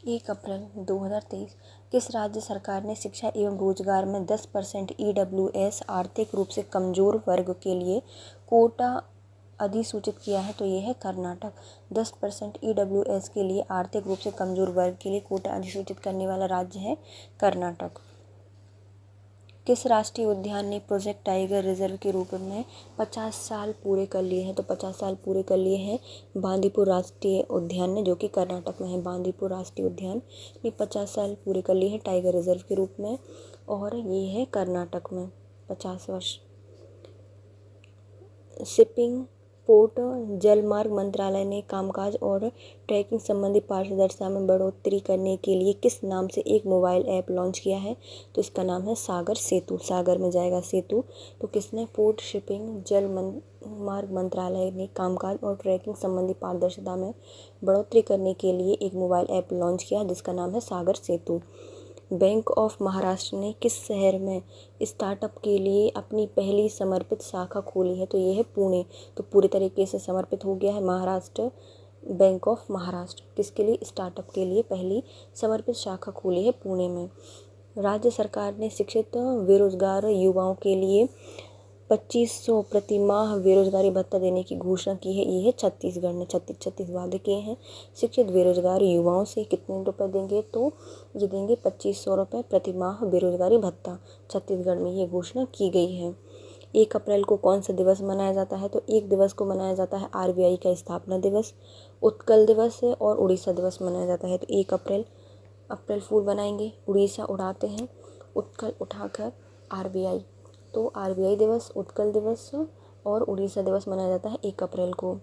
1 अप्रैल 2023 किस राज्य सरकार ने शिक्षा एवं रोजगार में 10% EWS आर्थिक रूप से कमजोर वर्ग के लिए कोटा अधिसूचित किया है? तो ये है कर्नाटक। 10% EWS के लिए आर्थिक रूप से कमजोर वर्ग के लिए कोटा अधिसूचित करने वाला राज्य है कर्नाटक। किस राष्ट्रीय उद्यान ने प्रोजेक्ट टाइगर रिजर्व के रूप में 50 साल पूरे कर लिए हैं? तो 50 साल पूरे कर लिए हैं बांदीपुर राष्ट्रीय उद्यान ने, जो कि कर्नाटक में है। बांदीपुर राष्ट्रीय उद्यान ने 50 साल पूरे कर लिए हैं टाइगर रिजर्व के रूप में, और ये है कर्नाटक में 50 वर्ष। शिपिंग, पोर्ट, जलमार्ग मंत्रालय ने कामकाज और ट्रैकिंग संबंधी पारदर्शिता में बढ़ोतरी करने के लिए किस नाम से एक मोबाइल ऐप लॉन्च किया है? तो इसका नाम है सागर सेतु। सागर में जाएगा सेतु। तो किसने? पोर्ट, शिपिंग, जल मार्ग मंत्रालय ने कामकाज और ट्रैकिंग संबंधी पारदर्शिता में बढ़ोतरी करने के लिए एक मोबाइल ऐप लॉन्च किया, जिसका नाम है सागर सेतु। बैंक ऑफ महाराष्ट्र ने किस शहर में स्टार्टअप के लिए अपनी पहली समर्पित शाखा खोली है? तो ये है पुणे। तो पूरे तरीके से समर्पित हो गया है महाराष्ट्र। बैंक ऑफ महाराष्ट्र किसके लिए? स्टार्टअप के लिए पहली समर्पित शाखा खोली है पुणे में। राज्य सरकार ने शिक्षित बेरोजगार युवाओं के लिए 2500 प्रति माह बेरोजगारी भत्ता देने की घोषणा की है। ये है छत्तीसगढ़ ने। 36 वादे किए हैं। शिक्षित बेरोजगार युवाओं से कितने रुपए देंगे? तो ये देंगे 2500 रुपये प्रति माह बेरोजगारी भत्ता। छत्तीसगढ़ में ये घोषणा की गई है। 1 अप्रैल को कौन सा दिवस मनाया जाता है? तो एक दिवस को मनाया जाता है RBI का स्थापना दिवस, उत्कल दिवस और उड़ीसा दिवस मनाया जाता है। तो 1 अप्रैल फूल बनाएंगे, उड़ीसा उड़ाते हैं, उत्कल उठाकर RBI। तो RBI दिवस, उत्कल दिवस और उड़ीसा दिवस मनाया जाता है 1 अप्रैल को।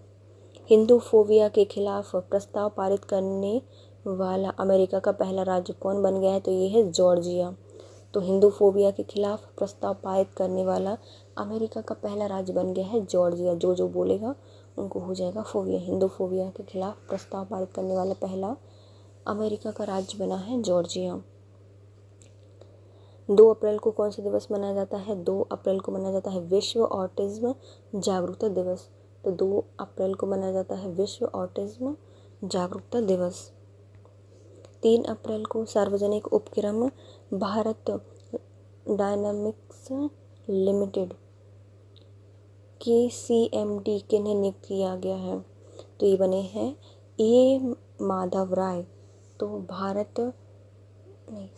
हिंदू फोबिया के खिलाफ प्रस्ताव पारित करने वाला अमेरिका का पहला राज्य कौन बन गया है? तो ये है जॉर्जिया। तो हिंदू फोबिया के खिलाफ प्रस्ताव पारित करने वाला अमेरिका का पहला राज्य बन गया है जॉर्जिया। जो बोलेगा उनको हो जाएगा फोबिया। हिंदू फोबिया के खिलाफ प्रस्ताव पारित करने वाला पहला अमेरिका का राज्य बना है जॉर्जिया। 2 अप्रैल को कौन सा दिवस मनाया जाता है? 2 अप्रैल को मनाया जाता है विश्व ऑटिज्म जागरूकता दिवस। तो 2 अप्रैल को मनाया जाता है विश्व ऑटिज्म जागरूकता दिवस। 3 अप्रैल को सार्वजनिक उपक्रम भारत डायनामिक्स लिमिटेड के CMD किन्हें नियुक्त किया गया है? तो ये बने हैं A माधव राय। तो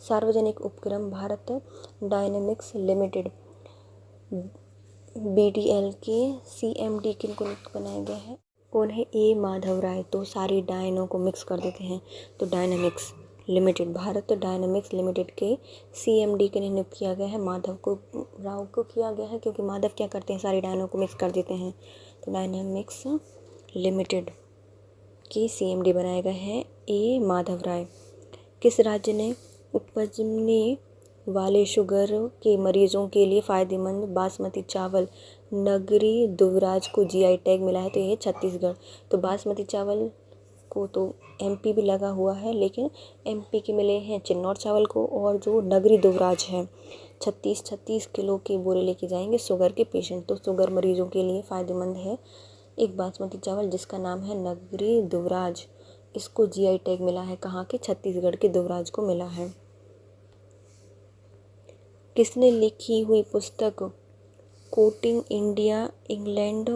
सार्वजनिक उपक्रम भारत डायनामिक्स लिमिटेड BDL के CMD किनको नियुक्त बनाया गया है? कौन है? A माधव राय। तो सारी डायनों को मिक्स कर देते हैं। तो dynamics limited, Bharat dynamics limited के CMD के नियुक्त किया गया है। माधव को राव को किया गया है, क्योंकि माधव क्या करते हैं? सारी डायनों को मिक्स कर देते हैं। तो डायनामिक्स लिमिटेड के CMD बनाए गए हैं A माधव राय। किस राज्य ने उपजने वाले शुगर के मरीजों के लिए फ़ायदेमंद बासमती चावल नगरी दुबराज को GI टैग मिला है? तो ये छत्तीसगढ़। तो बासमती चावल को तो MP भी लगा हुआ है, लेकिन MP के मिले हैं चिन्नौर चावल को, और जो नगरी दुबराज है 36 किलो के बोरे लेके जाएंगे शुगर के पेशेंट। तो शुगर मरीजों के लिए फ़ायदेमंद है एक बासमती चावल जिसका नाम है नगरी दुबराज। इसको GI टैग मिला है। कहाँ के? छत्तीसगढ़ के दुबराज को मिला है। किसने लिखी हुई पुस्तक courting India England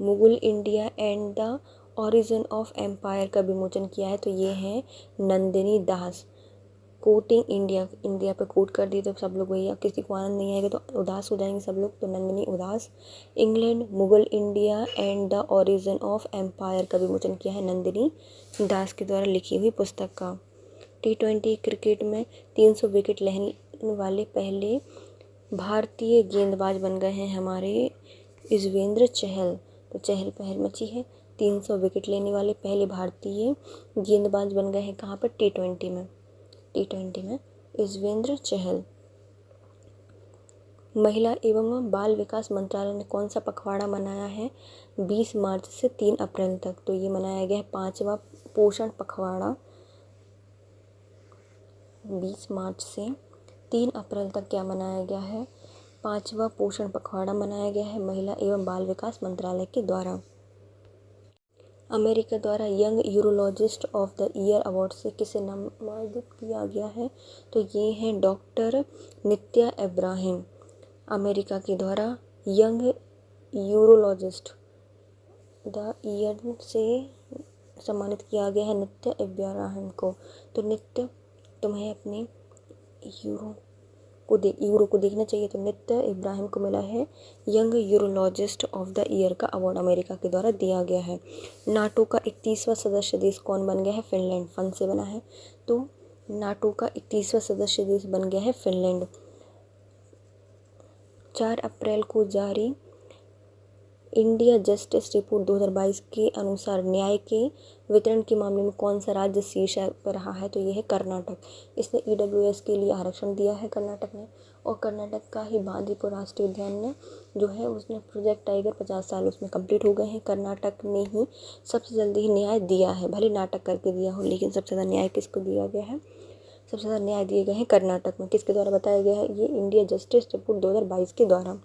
Mughal India and the origin of empire का विमोचन किया है? तो ये है Nandini Das. Courting India, India पे कोट कर दिए तो सब लोग भैया किसी को आनंद नहीं आएगा तो उदास हो जाएंगे सब लोग। तो नंदिनी उदास। England Mughal India and the origin of empire का विमोचन किया है नंदिनी दास के द्वारा लिखी हुई पुस्तक का। T20 क्रिकेट में 300 विकेट लेने वाले पहले भारतीय गेंदबाज बन गए हैं हमारे युजवेंद्र चहल। तो चहल पहल मची है। 300 विकेट लेने वाले पहले भारतीय गेंदबाज बन गए हैं कहाँ पर? T20 में। T20 में युजवेंद्र चहल। महिला एवं बाल विकास मंत्रालय ने कौन सा पखवाड़ा मनाया है 20 मार्च से 3 अप्रैल तक? तो ये मनाया गया है 5वां पोषण पखवाड़ा। 20 मार्च से 3 अप्रैल तक क्या मनाया गया है? 5वां पोषण पखवाड़ा मनाया गया है महिला एवं बाल विकास मंत्रालय के द्वारा। अमेरिका द्वारा young urologist of the year award से किसे नामांकित किया गया है? तो ये हैं डॉक्टर नित्या इब्राहिम। अमेरिका के द्वारा यंग यूरोलॉजिस्ट द ईयर से सम्मानित किया गया है नित्या इब्राहिम को। तो नित्य, तुम्हें अपने यूरो को देखना चाहिए। तो नित्या इब्राहिम को मिला है young urologist of the year का अवार्ड, अमेरिका के द्वारा दिया गया है। नाटो का 31वां सदस्य देश कौन बन गया है? फिनलैंड। फन से बना है। तो नाटो का 31वां सदस्य देश बन गया है फिनलैंड। 4 अप्रैल को जारी इंडिया जस्टिस रिपोर्ट 2022 के अनुसार न्याय के वितरण के मामले में कौन सा राज्य शीर्ष पर रहा है? तो ये है कर्नाटक। इसने EWS के लिए आरक्षण दिया है कर्नाटक ने। और कर्नाटक का ही बांदीपुर राष्ट्रीय उद्यान ने जो है उसने प्रोजेक्ट टाइगर 50 साल उसमें कंप्लीट हो गए हैं। कर्नाटक ने ही सबसे जल्दी ही न्याय दिया है, भले नाटक करके दिया हो, लेकिन सबसे ज़्यादा न्याय किसको दिया गया है? सबसे ज़्यादा न्याय दिए गए हैं कर्नाटक में। किसके द्वारा बताया गया है? ये इंडिया जस्टिस रिपोर्ट 2022 के द्वारा।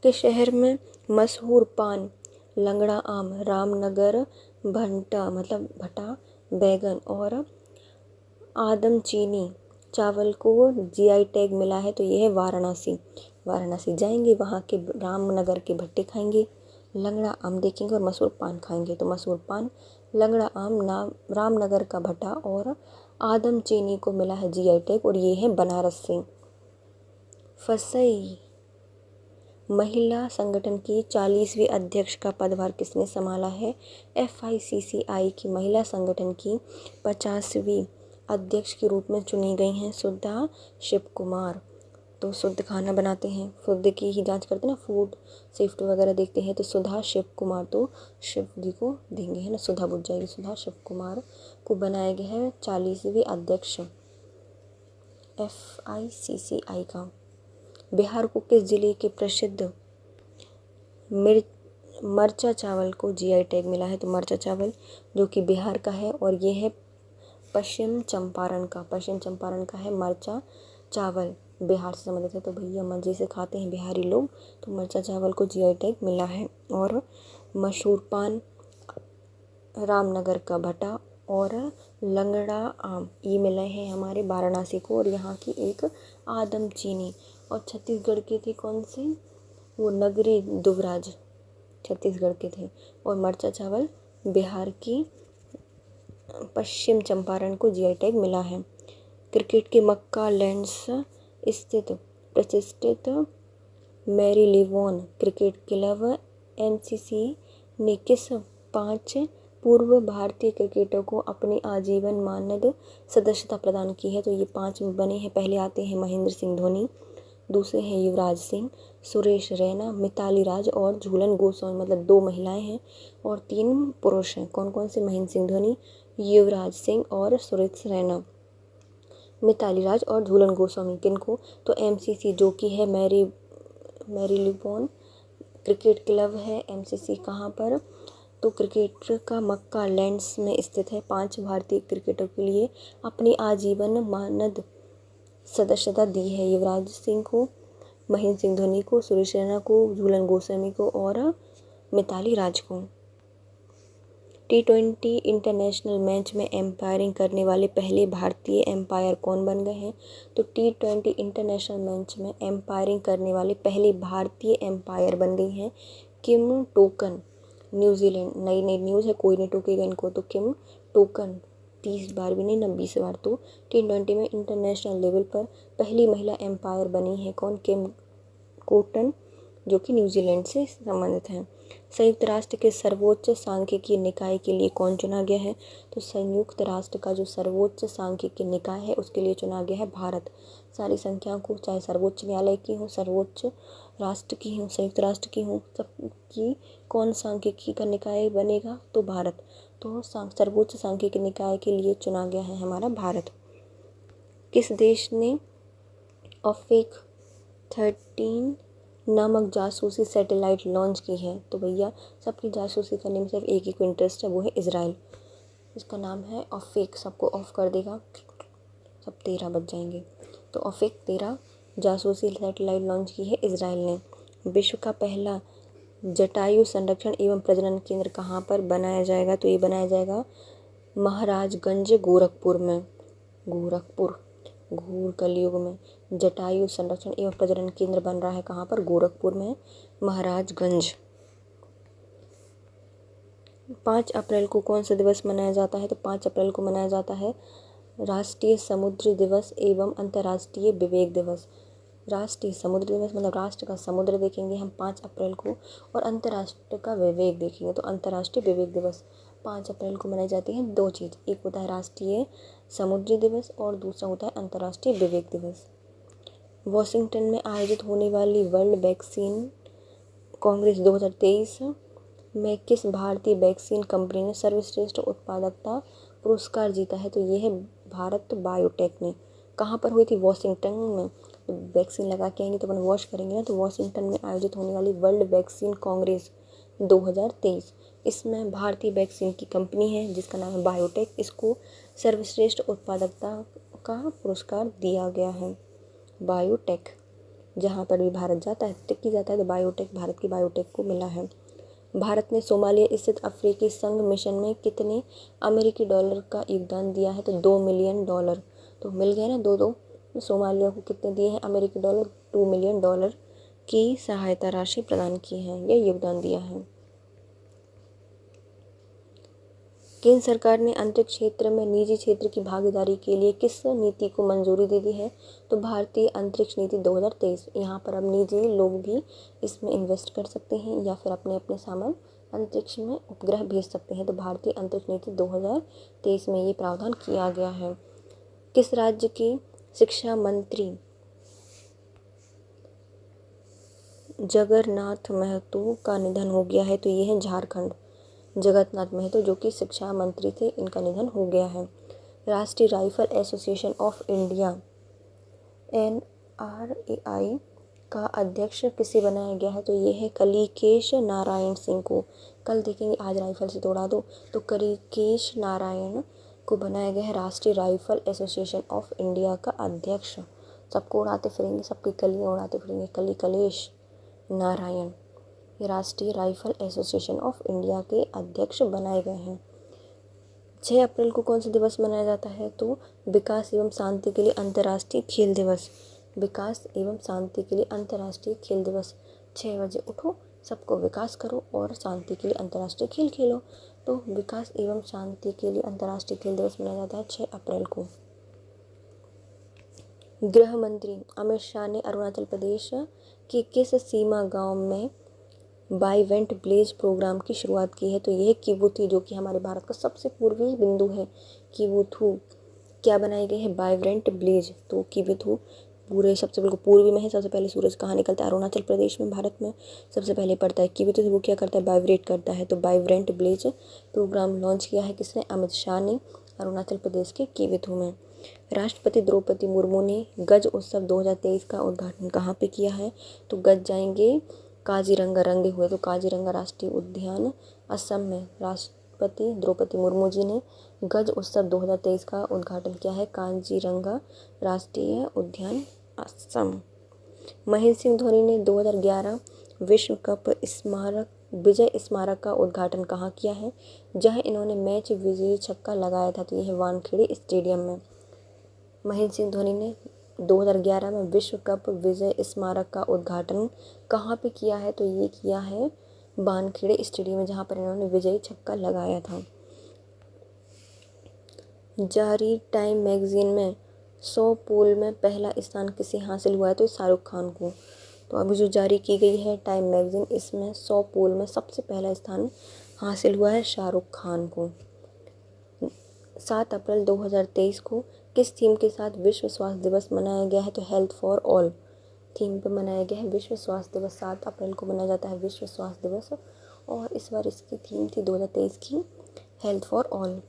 के शहर में मशहूर पान लंगड़ा आम, रामनगर भंटा मतलब भटा बैगन और आदम चीनी चावल को GI टैग मिला है। तो ये है वाराणसी। वाराणसी जाएंगे, वहाँ के रामनगर के भट्टे खाएंगे, लंगड़ा आम देखेंगे और मशहूर पान खाएंगे। तो मशहूर पान, लंगड़ा आम, रामनगर का भट्टा और आदम चीनी को मिला है GI टैग, और ये है बनारस से। फसई महिला संगठन की 40वीं अध्यक्ष का पदभार किसने संभाला है? FICCI की महिला संगठन की 50वीं अध्यक्ष के रूप में चुनी गई हैं सुधा शिवकुमार। तो शुद्ध खाना बनाते हैं, शुद्ध की ही जांच करते हैं ना, फूड सेफ्टी वगैरह देखते हैं। तो सुधा शिवकुमार, तो शिव जी को देंगे है ना, सुधा बुझ जाएगी। सुधा शिवकुमार को बनाया गया है 40वीं अध्यक्ष FICCI का। बिहार को किस जिले के प्रसिद्ध मरचा चावल को GI टैग मिला है? तो मरचा चावल जो कि बिहार का है, और ये है पश्चिम चंपारण का है मरचा चावल, बिहार से संबंधित है। तो भैया मजे से खाते हैं बिहारी लोग, तो मरचा चावल को GI टैग मिला है। और मशहूर पान, रामनगर का भट्टा और लंगड़ा आम ये मिले हैं हमारे वाराणसी को, और यहाँ की एक आदम चीनी। और छत्तीसगढ़ के थे कौन से? वो नगरी दुबराज छत्तीसगढ़ के थे। और मरचा चावल बिहार की पश्चिम चंपारण को GI टैग मिला है। क्रिकेट के मक्का लैंड्स स्थित प्रतिष्ठित मैरीलेबोन क्रिकेट क्लब MCC ने किस 5 पूर्व भारतीय क्रिकेटर को अपनी आजीवन मानद सदस्यता प्रदान की है? तो ये 5 बने हैं। पहले आते हैं महेंद्र सिंह धोनी, दूसरे हैं युवराज सिंह, सुरेश रैना, मिताली राज और झूलन गोस्वामी। मतलब 2 महिलाएं हैं और 3 पुरुष हैं। कौन कौन से? महेंद्र सिंह धोनी, युवराज सिंह और सुरेश रैना, मिताली राज और झूलन गोस्वामी। किनको? तो MCC जो कि है मैरीलेबोन क्रिकेट क्लब है। MCC कहाँ पर? तो क्रिकेट का मक्का लैंड्स में स्थित है। 5 भारतीय क्रिकेटर के लिए अपनी आजीवन मानद सदस्यता दी है। युवराज सिंह को, महेंद्र सिंह धोनी को, सुरेश रैना को, झूलन गोस्वामी को और मिताली राज को। T20 इंटरनेशनल मैच में एम्पायरिंग करने वाले पहले भारतीय एम्पायर कौन बन गए हैं? तो T20 इंटरनेशनल मैच में एम्पायरिंग करने वाले पहले भारतीय एम्पायर बन गई हैं किम टोकन, न्यूजीलैंड। नई नई न्यूज़ है, कोई नहीं टोकेगा इनको। तो किम टोकन 30 बार भी नहीं ना 20 बार। तो T20 में इंटरनेशनल लेवल पर पहली महिला एम्पायर बनी है कौन? किम कोटन, जो कि न्यूजीलैंड से संबंधित हैं। संयुक्त राष्ट्र के सर्वोच्च सांख्यिकीय निकाय के लिए कौन चुना गया है? तो संयुक्त राष्ट्र का जो सर्वोच्च सांख्यिकीय निकाय है उसके लिए चुना गया है भारत। सारी संख्याओं को, चाहे सर्वोच्च न्यायालय की हो, सर्वोच्च राष्ट्र की हो, संयुक्त राष्ट्र की हो, सबकी कौन सांख्यिकी का निकाय बनेगा? तो भारत। तो सर्वोच्च सांख्यिकीय निकाय के लिए चुना गया है हमारा भारत। किस देश ने ऑफेक 13 नामक जासूसी सैटेलाइट लॉन्च की है? तो भैया सबकी जासूसी करने में सिर्फ एक ही को इंटरेस्ट है, वो है इजराइल। इसका नाम है ऑफेक। सबको ऑफ कर देगा, सब 13 बज जाएंगे। तो ऑफेक 13 जासूसी सैटेलाइट लॉन्च की है इजराइल ने। विश्व का पहला जटायु संरक्षण एवं प्रजनन केंद्र कहाँ पर बनाया जाएगा? तो ये बनाया जाएगा महाराजगंज गोरखपुर में। गोरखपुर, घोर कलयुग में जटायु संरक्षण एवं प्रजनन केंद्र बन रहा है कहाँ पर? गोरखपुर में, महाराजगंज। 5 अप्रैल को कौन सा दिवस मनाया जाता है? तो 5 अप्रैल को मनाया जाता है राष्ट्रीय समुद्र दिवस एवं अंतर्राष्ट्रीय विवेक दिवस। राष्ट्रीय समुद्र दिवस मतलब राष्ट्र का समुद्र देखेंगे हम 5 अप्रैल को, और अंतर्राष्ट्र का विवेक देखेंगे। तो अंतर्राष्ट्रीय विवेक दिवस 5 अप्रैल को मनाई जाती है। 2 चीज़, एक होता है राष्ट्रीय समुद्री दिवस और दूसरा होता है अंतर्राष्ट्रीय विवेक दिवस। वॉशिंगटन में आयोजित होने वाली वर्ल्ड वैक्सीन कांग्रेस 2023 में किस भारतीय वैक्सीन कंपनी ने सर्वश्रेष्ठ उत्पादकता पुरस्कार जीता है? तो ये है भारत बायोटेक ने। कहाँ पर हुई थी? वॉशिंगटन में। तो वैक्सीन लगा के आएंगे तो अपन वॉश करेंगे ना, तो वॉशिंगटन में आयोजित होने वाली वर्ल्ड वैक्सीन कांग्रेस 2023, इसमें भारतीय वैक्सीन की कंपनी है जिसका नाम है बायोटेक, इसको सर्वश्रेष्ठ उत्पादकता का पुरस्कार दिया गया है। बायोटेक, जहाँ पर भी भारत जाता है, टिक जाता है, तो बायोटेक, भारत की बायोटेक को मिला है। भारत ने सोमालिया स्थित अफ्रीकी संघ मिशन में कितने अमेरिकी डॉलर का योगदान दिया है? तो $2 मिलियन। तो मिल गए ना, दो सोमालिया को कितने दिए हैं अमेरिकी डॉलर? $2 मिलियन की सहायता राशि प्रदान की है, यह योगदान दिया है। केंद्र सरकार ने अंतरिक्ष क्षेत्र में निजी क्षेत्र की भागीदारी के लिए किस नीति को मंजूरी दे दी है? तो भारतीय अंतरिक्ष नीति 2023। यहाँ पर अब निजी लोग भी इसमें इन्वेस्ट कर सकते हैं या फिर अपने अपने सामान अंतरिक्ष में उपग्रह भेज सकते हैं। तो भारतीय अंतरिक्ष नीति 2023 में ये प्रावधान किया गया है। किस राज्य की शिक्षा मंत्री जगन्नाथ महतो का निधन हो गया है? तो ये है झारखंड। जगन्नाथ महतो जो कि शिक्षा मंत्री थे, इनका निधन हो गया है। राष्ट्रीय rifle association of India NRAI का अध्यक्ष किसे बनाया गया है? तो ये है कलिकेश नारायण सिंह को। कल देखेंगे, आज राइफल से तोड़ा दो, तो कलिकेश नारायण को बनाया गया है राष्ट्रीय राइफल एसोसिएशन ऑफ इंडिया का अध्यक्ष। सबको उड़ाते फिरेंगे, सबकी कलियाँ उड़ाते फिरेंगे, कलिकेश नारायण ये राष्ट्रीय राइफल एसोसिएशन ऑफ इंडिया के अध्यक्ष बनाए गए हैं। 6 अप्रैल को कौन सा दिवस मनाया जाता है? तो विकास एवं शांति के लिए अंतर्राष्ट्रीय खेल दिवस। विकास एवं शांति के लिए अंतर्राष्ट्रीय खेल दिवस। 6 बजे उठो, सबको विकास करो और शांति के लिए अंतर्राष्ट्रीय खेल खेलो। तो विकास एवं शांति के लिए अंतर्राष्ट्रीय खेल दिवस मनाया जाता है 6 अप्रैल को। गृह मंत्री अमित शाह ने अरुणाचल प्रदेश के किस सीमा गांव में बाईवेंट ब्लेज प्रोग्राम की शुरुआत की है? तो यह किवुथु, जो कि हमारे भारत का सबसे पूर्वी बिंदु है। किवुथु क्या बनाई गई है? बाईवेंट ब्लेज। तो किवुथु पूरे सबसे बिल्कुल पूर्वी में है। सबसे पहले सूरज कहाँ निकलता है? अरुणाचल प्रदेश में, भारत में सबसे पहले पड़ता है। किवुथु वो क्या करता है? वाइब्रेट करता है। तो बाईवेंट ब्लेज प्रोग्राम लॉन्च किया है किसने? अमित शाह ने, अरुणाचल प्रदेश के किवुथु में। राष्ट्रपति द्रौपदी मुर्मू ने गज उत्सव 2023 का उद्घाटन कहाँ पे किया है? तो गज जाएंगे काजीरंगा रंगे हुए। तो काजीरंगा राष्ट्रीय उद्यान असम में राष्ट्रपति द्रौपदी मुर्मू जी ने गज उत्सव 2023 का उद्घाटन किया है, काजीरंगा राष्ट्रीय उद्यान असम। महेंद्र सिंह धोनी ने 2011 विश्व कप विजय स्मारक का उद्घाटन कहाँ किया है? जहां इन्होंने मैच विजयी छक्का लगाया था, तो यह वानखेड़े स्टेडियम में। महेंद्र सिंह धोनी ने 2011 में विश्व कप विजय स्मारक का उद्घाटन कहाँ पे किया है? तो ये किया है वानखेड़े स्टेडियम में, जहाँ पर इन्होंने विजयी छक्का लगाया था। जारी टाइम मैगजीन में 100 पोल में पहला स्थान किसे हासिल हुआ है? तो शाहरुख खान को। तो अभी जो जारी की गई है टाइम मैगजीन, इसमें 100 पोल में सबसे पहला स्थान हासिल हुआ है शाहरुख खान को। 7 अप्रैल 2023 को किस थीम के साथ विश्व स्वास्थ्य दिवस मनाया गया है? तो हेल्थ फॉर ऑल थीम पर मनाया गया है विश्व स्वास्थ्य दिवस। 7 अप्रैल को मनाया जाता है विश्व स्वास्थ्य दिवस, और इस बार इसकी थीम थी 2023 की हेल्थ फॉर ऑल।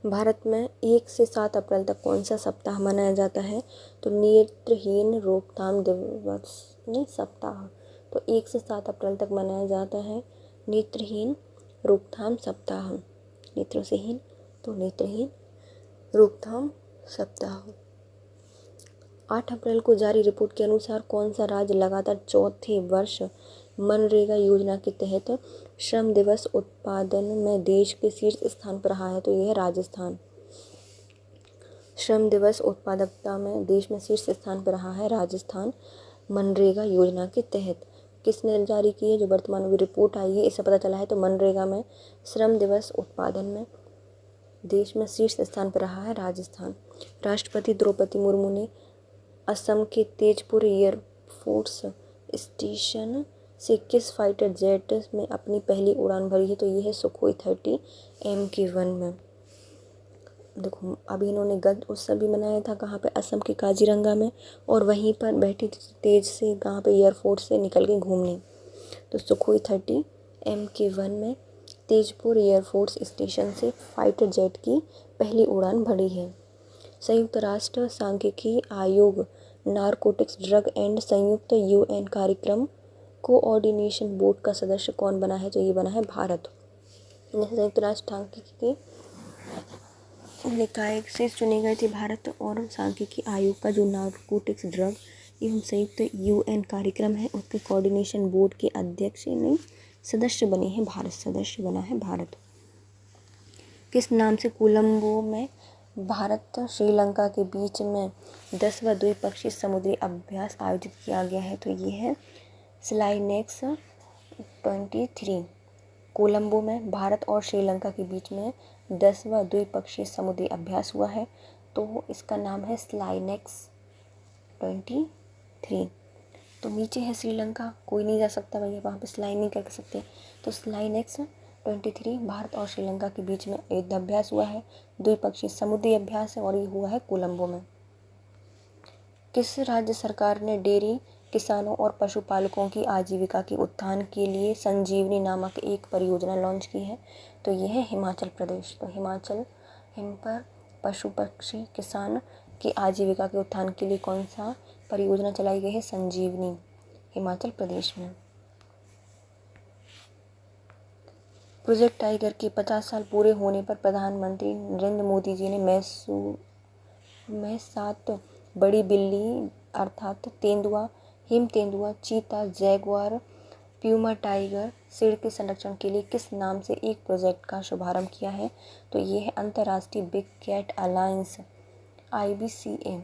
भारत में 1 से 7 अप्रैल तक कौन सा सप्ताह मनाया जाता है? तो नेत्रहीन रोकथाम दिवस नहीं सप्ताह। तो 1 से 7 अप्रैल तक मनाया जाता है नेत्रहीन रोकथाम सप्ताह। नेत्रों से हीन, तो नेत्रहीन रोकथाम सप्ताह। 8 अप्रैल को जारी रिपोर्ट के अनुसार कौन सा राज्य लगातार चौथे वर्ष मनरेगा योजना के तहत श्रम दिवस उत्पादन में देश के शीर्ष स्थान पर रहा है? तो यह है राजस्थान। श्रम दिवस उत्पादकता में देश में शीर्ष स्थान पर रहा है राजस्थान, मनरेगा योजना के तहत। किसने जारी की है? जो वर्तमान में रिपोर्ट आई है इससे पता चला है। तो मनरेगा में श्रम दिवस उत्पादन में देश में शीर्ष स्थान पर रहा है राजस्थान। राष्ट्रपति द्रौपदी मुर्मू ने असम के तेजपुर एयरफोर्स स्टेशन से किस फाइटर जेट में अपनी पहली उड़ान भरी है? तो ये है सुखोई 30 MK1 में। देखो अभी इन्होंने गत उत्सव भी मनाया था कहाँ पे? असम के काजीरंगा में, और वहीं पर बैठी थी तेज से कहाँ पे? एयरफोर्स से निकल के घूमने। तो सुखोई 30 MK1 में तेजपुर एयरफोर्स स्टेशन से फाइटर जेट की पहली उड़ान भरी है। संयुक्त राष्ट्र सांख्यिकी आयोग नारकोटिक्स ड्रग एंड संयुक्त UN कार्यक्रम कोऑर्डिनेशन बोर्ड का सदस्य कौन बना है? तो ये बना है भारत। संयुक्त राष्ट्र सांख्यिकी निकाय से चुने गए थे भारत, और सांख्यिकी आयोग का जो नारकोटिक्स ड्रग एवं संयुक्त UN कार्यक्रम है उसके कोऑर्डिनेशन बोर्ड के अध्यक्ष नहीं सदस्य बने हैं भारत, सदस्य बना है भारत। किस नाम से कोलंबो में भारत श्रीलंका के बीच में 10वां द्विपक्षीय समुद्री अभ्यास आयोजित किया गया है? तो ये है स्लाइनेक्स 23। कोलंबो में भारत और श्रीलंका के बीच में 10वां द्विपक्षीय समुद्री अभ्यास हुआ है, तो इसका नाम है स्लाइनेक्स 23। तो नीचे है श्रीलंका, कोई नहीं जा सकता भैया वहाँ पे, स्लाइन नहीं कर सकते। तो स्लाइनेक्स 23 भारत और श्रीलंका के बीच में युद्ध अभ्यास हुआ है, द्विपक्षीय समुद्री अभ्यास है, और ये हुआ है कोलंबो में। किस राज्य सरकार ने डेयरी किसानों और पशुपालकों की आजीविका के उत्थान के लिए संजीवनी नामक एक परियोजना लॉन्च की है? तो ये है हिमाचल प्रदेश। तो हिमाचल पर पशु पक्षी किसान की आजीविका के उत्थान के लिए कौन सा परियोजना चलाई गई है? संजीवनी, हिमाचल प्रदेश में। प्रोजेक्ट टाइगर के 50 साल पूरे होने पर प्रधानमंत्री नरेंद्र मोदी जी ने मैसूर में 7 बड़ी बिल्ली अर्थात तेंदुआ, हिम तेंदुआ, चीता, जैगुआर, प्यूमा टाइगर, शेर के संरक्षण के लिए किस नाम से एक प्रोजेक्ट का शुभारंभ किया है? तो ये है अंतर्राष्ट्रीय बिग कैट अलायंस, IBCA।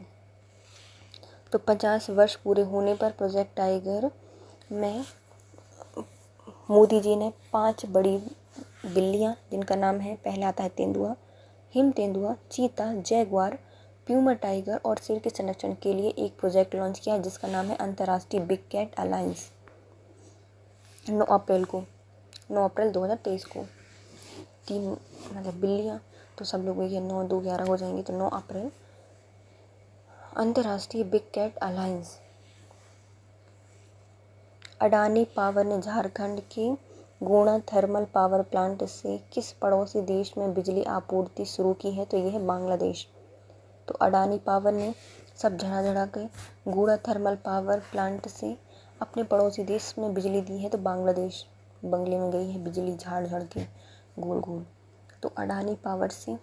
तो 50 वर्ष पूरे होने पर प्रोजेक्ट टाइगर में मोदी जी ने 5 बड़ी बिल्लियाँ, जिनका नाम है, पहले आता है तेंदुआ, हिम तेंदुआ, चीता, जैगुआर, प्यूमा टाइगर और शेर के संरक्षण के लिए एक प्रोजेक्ट लॉन्च किया जिसका नाम है अंतर्राष्ट्रीय बिग कैट अलायंस। 9 अप्रैल 2023 को 3 मतलब बिल्लियाँ, तो सब लोग ये 9, 2, 11 हो जाएंगे, तो 9 अप्रैल अंतर्राष्ट्रीय big cat alliance. Adani power ने झारखंड के गोना थर्मल पावर प्लांट से किस पड़ोसी देश में बिजली आपूर्ति शुरू की है? तो यह है बांग्लादेश। तो अडानी पावर ने सब झड़ा के गोना थर्मल पावर प्लांट से अपने पड़ोसी देश में बिजली दी है, तो बांग्लादेश बंगले में गई है बिजली झाड़ के गोल गोल। तो अडानी पावर से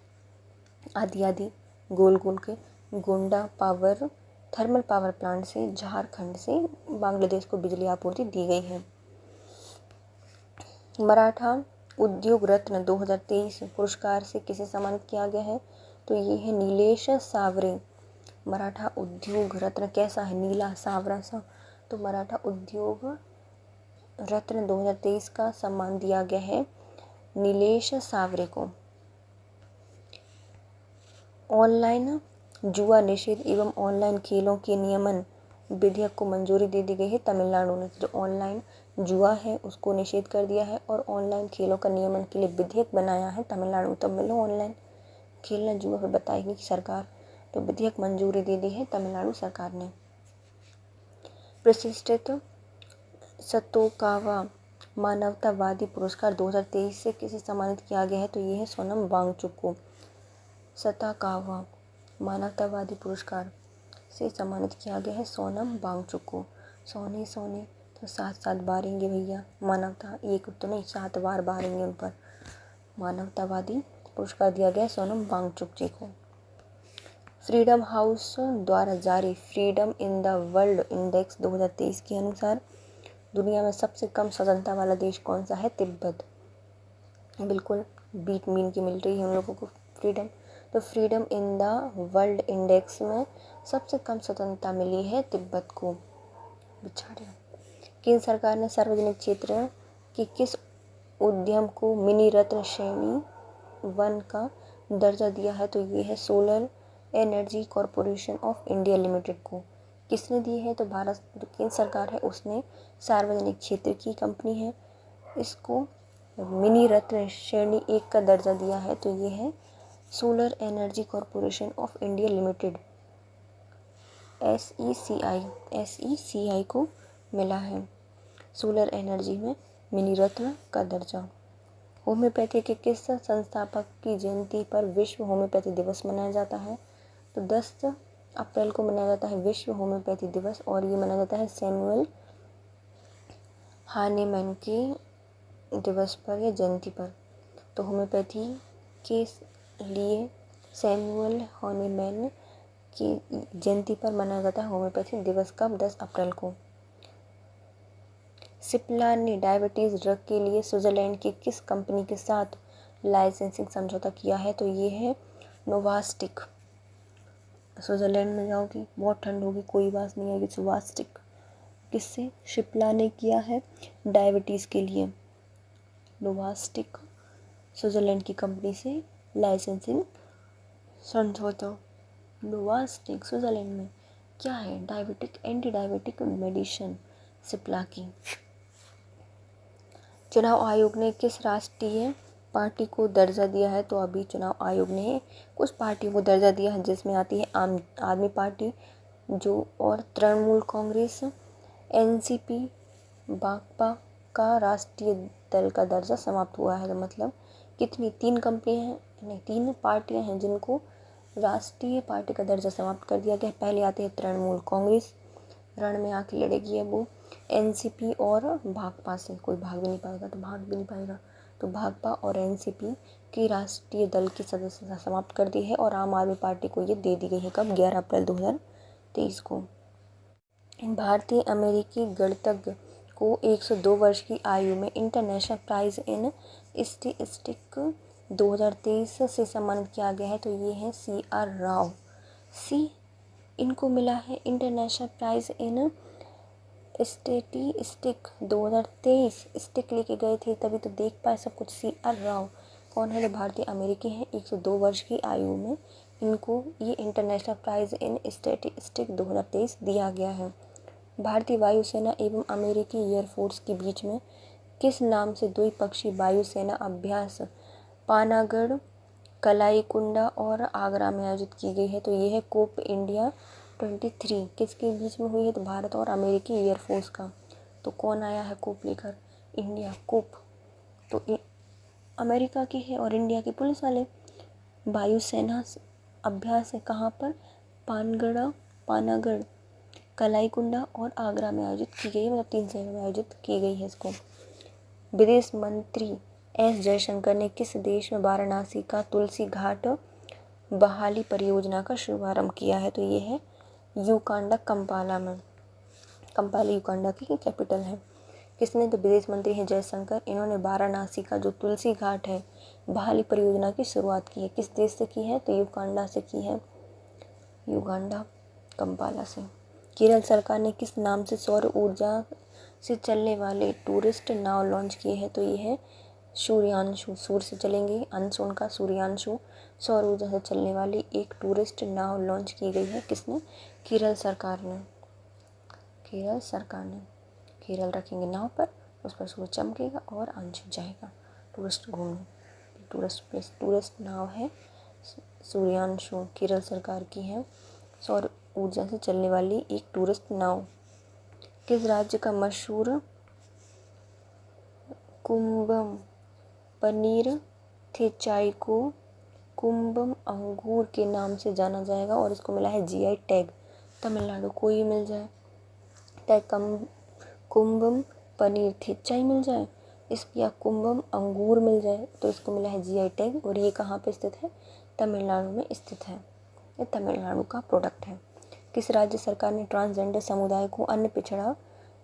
आदि गोल गोल के Gonda power thermal power plant से झारखंड से बांग्लादेश को बिजली आपूर्ति दी गई है। मराठा उद्योग रत्न 2023 पुरस्कार से किसे सम्मानित किया गया है? तो ये है नीलेश सावरे। मराठा उद्योग रत्न कैसा है? नीला सावरा सा। तो मराठा उद्योग रत्न 2023 का सम्मान दिया गया है नीलेश सावरे को। ऑनलाइन जुआ निषेध एवं ऑनलाइन खेलों के नियमन विधेयक को मंजूरी दे दी गई है तमिलनाडु ने। जो ऑनलाइन जुआ है उसको निषेध कर दिया है और ऑनलाइन खेलों का नियमन के लिए विधेयक बनाया है तमिलनाडु। तब मिलो ऑनलाइन खेलना जुआ पर बताएगी सरकार, तो विधेयक मंजूरी दे दी है तमिलनाडु सरकार ने। प्रतिष्ठित सतोकावा मानवतावादी पुरस्कार 2023 से किसे सम्मानित किया गया है? तो ये है सोनम वांगचुक को। सताकावा मानवतावादी पुरस्कार से सम्मानित किया गया है सोनम वांगचुक को। सोने तो 7 बारेंगे भैया, मानवता एक तो नहीं 7 बार बारेंगे उन पर। मानवतावादी पुरस्कार दिया गया सोनम वांगचुक जी को। फ्रीडम हाउस द्वारा जारी freedom in the world index 2023 के अनुसार दुनिया में सबसे कम स्वतंत्रता वाला देश कौन सा है? तिब्बत। बिल्कुल बीट मीन की मिल रही है उन लोगों को फ्रीडम। तो freedom in the world index में सबसे कम स्वतंत्रता मिली है तिब्बत को। बिछाड़े। केंद्र सरकार ने सार्वजनिक क्षेत्र की किस उद्यम को मिनी रत्न श्रेणी 1 का दर्जा दिया है? तो ये है solar energy corporation of India limited को। किसने दी है? तो भारत जो केंद्र सरकार है उसने सार्वजनिक क्षेत्र की कंपनी है, इसको मिनी रत्न श्रेणी 1 का दर्जा दिया है। तो ये है solar energy corporation of India limited, SECI को मिला है सोलर एनर्जी में मिनी रत्न का दर्जा। होम्योपैथी के किस संस्थापक की जयंती पर विश्व होम्योपैथी दिवस मनाया जाता है? तो 10 अप्रैल को मनाया जाता है विश्व होम्योपैथी दिवस, और ये मनाया जाता है सैमुअल हानेमैन के दिवस पर या जयंती पर। तो होम्योपैथी के लिए सैमुअल हानेमैन की जयंती पर मनाया जाता है होम्योपैथी दिवस। कब? 10 अप्रैल को। सिप्ला ने डायबिटीज़ ड्रग के लिए स्विट्जरलैंड की किस कंपनी के साथ लाइसेंसिंग समझौता किया है? तो ये है नोवास्टिक। स्विट्जरलैंड में जाओगी, बहुत ठंड होगी, कोई बात नहीं आएगी। नोवास्टिक किससे? शिप्ला ने किया है डायबिटीज़ के लिए। नोवास्टिक स्विट्जरलैंड की कंपनी से लाइसेंसिंग समझौता। नोवास्टिक स्विट्जरलैंड में क्या है? Diabetic anti diabetic medicine Cipla की। चुनाव आयोग ने किस राष्ट्रीय पार्टी को दर्जा दिया है? तो अभी चुनाव आयोग ने कुछ पार्टियों को दर्जा दिया है जिसमें आती है आम आदमी पार्टी जो और तृणमूल कांग्रेस, NCP, भाकपा का राष्ट्रीय दल का दर्जा समाप्त हुआ है। तो मतलब कितनी 3 कंपनियां हैं, नहीं 3 पार्टियां हैं जिनको राष्ट्रीय पार्टी का दर्जा समाप्त कर दिया गया। पहले आते हैं तृणमूल कांग्रेस, रण में आके लड़ेगी है वो, NCP और भाकपा से। कोई भाग भी नहीं पाएगा, तो भाग भी नहीं पाएगा। तो भाकपा और NCP की राष्ट्रीय दल की सदस्यता समाप्त कर दी है और आम आदमी पार्टी को ये दे दी गई है। कब? 11 अप्रैल 2023 को। भारतीय अमेरिकी गणितज्ञ को 102 वर्ष की आयु में इंटरनेशनल प्राइज इन स्टैटिस्टिक्स 2023 से सम्मानित किया गया है। तो ये है CR राव। इनको मिला है international prize in statistic 2023। Stick लेके गए थे तभी तो देख पाए सब कुछ। CR राव कौन है? तो भारतीय अमेरिकी हैं, 102 वर्ष की आयु में इनको ये इंटरनेशनल प्राइज इन स्टैटिस्टिक 2023 दिया गया है। भारतीय वायुसेना एवं अमेरिकी एयरफोर्स के बीच में किस नाम से द्विपक्षीय वायुसेना अभ्यास पानागढ़, कलाईकुंडा और आगरा में आयोजित की गई है? तो ये है कोप इंडिया 23। किसके बीच में हुई है? तो भारत और अमेरिकी एयरफोर्स का। तो कौन आया है कोप लेकर? इंडिया। कोप तो अमेरिका की है और इंडिया के पुलिस वाले। वायुसेना अभ्यास है कहाँ पर? पानागढ़, कलाईकुंडा और आगरा में आयोजित की गई है, मतलब 3 शहरों में आयोजित की गई है इसको। विदेश मंत्री S जयशंकर ने किस देश में वाराणसी का तुलसी घाट बहाली परियोजना का शुभारंभ किया है? तो ये है युगांडा, कंपाला में। कंपाला युगांडा की कैपिटल है। किसने? तो विदेश मंत्री हैं जयशंकर। इन्होंने वाराणसी का जो तुलसी घाट है बहाली परियोजना की शुरुआत की है। किस देश से की है? तो युगांडा से की है। युगांडा, कंपाला से। केरल सरकार ने किस नाम से सौर ऊर्जा से चलने वाले टूरिस्ट नाव लॉन्च किए हैं? तो ये है सूर्यांशु। सूर्य से चलेंगे, अंश उनका सूर्यांशु। सौर ऊर्जा से चलने वाली एक टूरिस्ट नाव लॉन्च की गई है। किसने? केरल सरकार ने। केरल सरकार ने। केरल रखेंगे नाव पर, उस पर सूर्य चमकेगा और अंश जाएगा टूरिस्ट घूमने। टूरिस्ट नाव है सूर्यांशु, केरल सरकार की है। सौर ऊर्जा से चलने वाली एक टूरिस्ट नाव। किस राज्य का मशहूर कुंभम पनीर थेचाई को कुंभम अंगूर के नाम से जाना जाएगा और इसको मिला है GI टैग? तमिलनाडु। कोई मिल जाए टैग, कुंभम पनीर थेचाई मिल जाए इस, या कुंभम अंगूर मिल जाए तो इसको मिला है GI टैग। और ये कहाँ पे स्थित है? तमिलनाडु में स्थित है। ये तमिलनाडु का प्रोडक्ट है। किस राज्य सरकार ने ट्रांसजेंडर समुदाय को अन्य पिछड़ा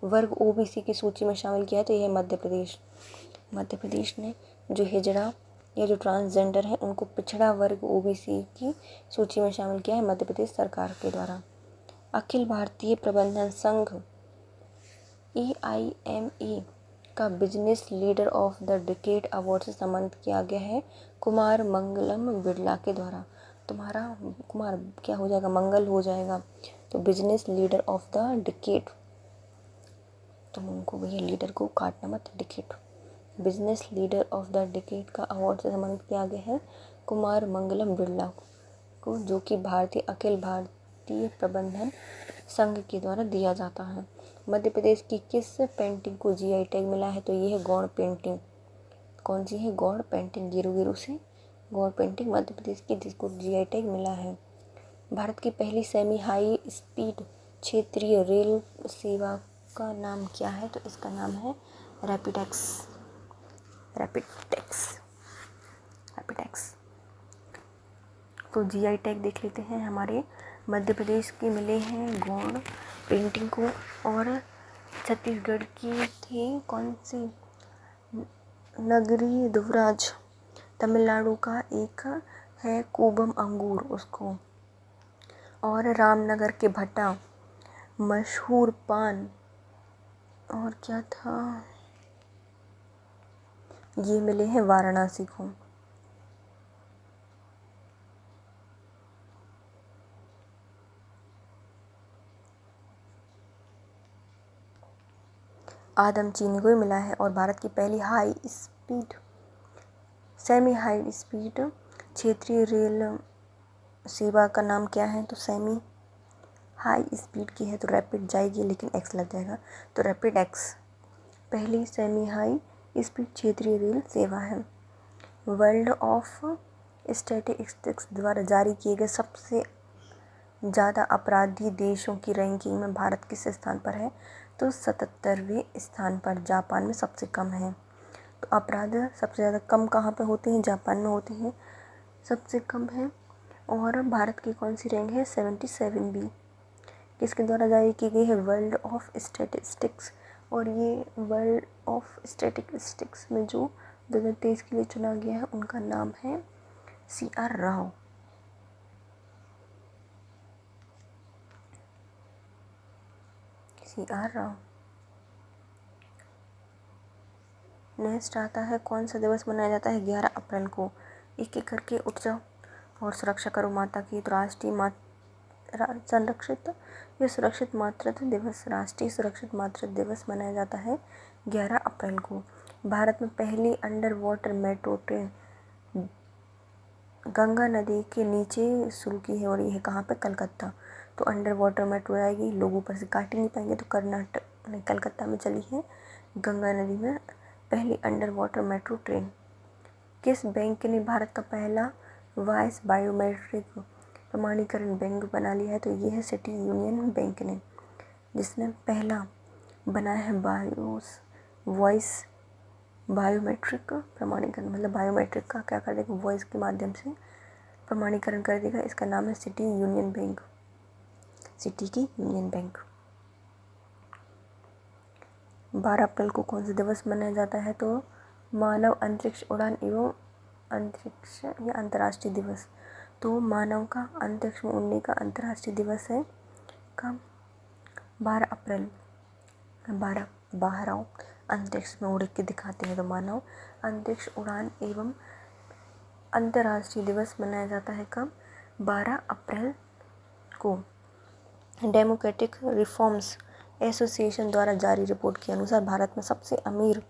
वर्ग ओबीसी की सूची में शामिल किया है? तो यह मध्य प्रदेश। मध्य प्रदेश ने जो हिजड़ा या जो ट्रांसजेंडर है उनको पिछड़ा वर्ग ओबीसी की सूची में शामिल किया है मध्य प्रदेश सरकार के द्वारा। अखिल भारतीय प्रबंधन संघ AIME का business leader of the decade award से सम्मानित किया गया है कुमार मंगलम बिरला के द्वारा। तुम्हारा कुमार क्या हो जाएगा? मंगल हो जाएगा। तो business leader of the decade, तुम उनको भैया लीडर को काटना मत, decade. Business leader of the decade का अवार्ड से सम्मानित किया गया है कुमार मंगलम बिरला को, जो कि अखिल भारतीय प्रबंधन संघ के द्वारा दिया जाता है। मध्य प्रदेश की किस पेंटिंग को GI टैग मिला है? तो ये है गौड़ पेंटिंग। कौन सी है? गौड़ पेंटिंग। गिरु गिरु से गौड़ पेंटिंग मध्य प्रदेश की, जिसको GI टैग मिला है। भारत की पहली सेमी हाई स्पीड क्षेत्रीय रेल सेवा का नाम क्या है? तो इसका नाम है रैपिडेक्स। तो GI टैग देख लेते हैं। हमारे मध्य प्रदेश के मिले हैं गौड़ पेंटिंग को, और छत्तीसगढ़ की थी कौन सी? नगरी दुवराज। तमिलनाडु का एक है कूबम अंगूर उसको, और रामनगर के भट्टा मशहूर पान, और क्या था? ये मिले हैं वाराणसी को। आदम चीनी को ही मिला है। और भारत की पहली सेमी हाई स्पीड क्षेत्रीय रेल सेवा का नाम क्या है? तो सेमी हाई स्पीड की है तो रैपिड जाएगी, लेकिन एक्स लग जाएगा, तो रैपिड एक्स पहली सेमी हाई स्पीड क्षेत्रीय रेल सेवा है। वर्ल्ड ऑफ स्टैटिस्टिक्स द्वारा जारी किए गए सबसे ज़्यादा अपराधी देशों की रैंकिंग में भारत किस स्थान पर है? तो 77वें स्थान पर। जापान में सबसे कम है। तो अपराध सबसे ज़्यादा कम कहाँ पे होते हैं? जापान में होते हैं, सबसे कम है। और भारत की कौन सी रैंक है? 77B। किसके द्वारा जारी की गई है? World of statistics. और ये वर्ल्ड ऑफ स्टैटिस्टिक्स में जो 2023 के लिए चुना गया है उनका नाम है CR Rao. CR Rao. Next आता है कौन सा दिवस मनाया जाता है 11 अप्रैल को? एक एक करके उठ जाओ और सुरक्षा करो माता की। तो राष्ट्रीय संरक्षित या सुरक्षित मातृत्व दिवस, राष्ट्रीय सुरक्षित मातृत्व दिवस मनाया जाता है 11 अप्रैल को। भारत में पहली under water metro train Ganga नदी के नीचे शुरू की है, और ये है कहाँ पे? कलकत्ता। तो अंडर वाटर मेट्रो आएगी, लोग ऊपर से काट ही नहीं पाएंगे, तो कर्नाटक ने कलकत्ता में चली है गंगा नदी में पहली अंडर वाटर मेट्रो ट्रेन। किस बैंक ने भारत का पहला वॉइस बायोमेट्रिक प्रमाणीकरण बैंक बना लिया है? तो ये है सिटी यूनियन बैंक ने, जिसने पहला बनाया है वॉइस बायोमेट्रिक प्रमाणीकरण। मतलब बायोमेट्रिक का क्या कर देगा? वॉइस के माध्यम से प्रमाणीकरण कर देगा। इसका नाम है सिटी यूनियन बैंक, सिटी की यूनियन बैंक। 12 अप्रैल को कौन सा दिवस मनाया जाता है? तो मानव अंतरिक्ष उड़ान एवं अंतरिक्ष या अंतर्राष्ट्रीय दिवस। तो मानव का अंतरिक्ष में उड़ने का अंतर्राष्ट्रीय दिवस है कब? 12 अप्रैल। 12 बाहर आओ, अंतरिक्ष में उड़ के दिखाते हैं। तो मानव अंतरिक्ष उड़ान एवं अंतर्राष्ट्रीय दिवस मनाया जाता है कब? 12 अप्रैल को। डेमोक्रेटिक रिफॉर्म्स एसोसिएशन द्वारा जारी रिपोर्ट के अनुसार भारत में सबसे अमीर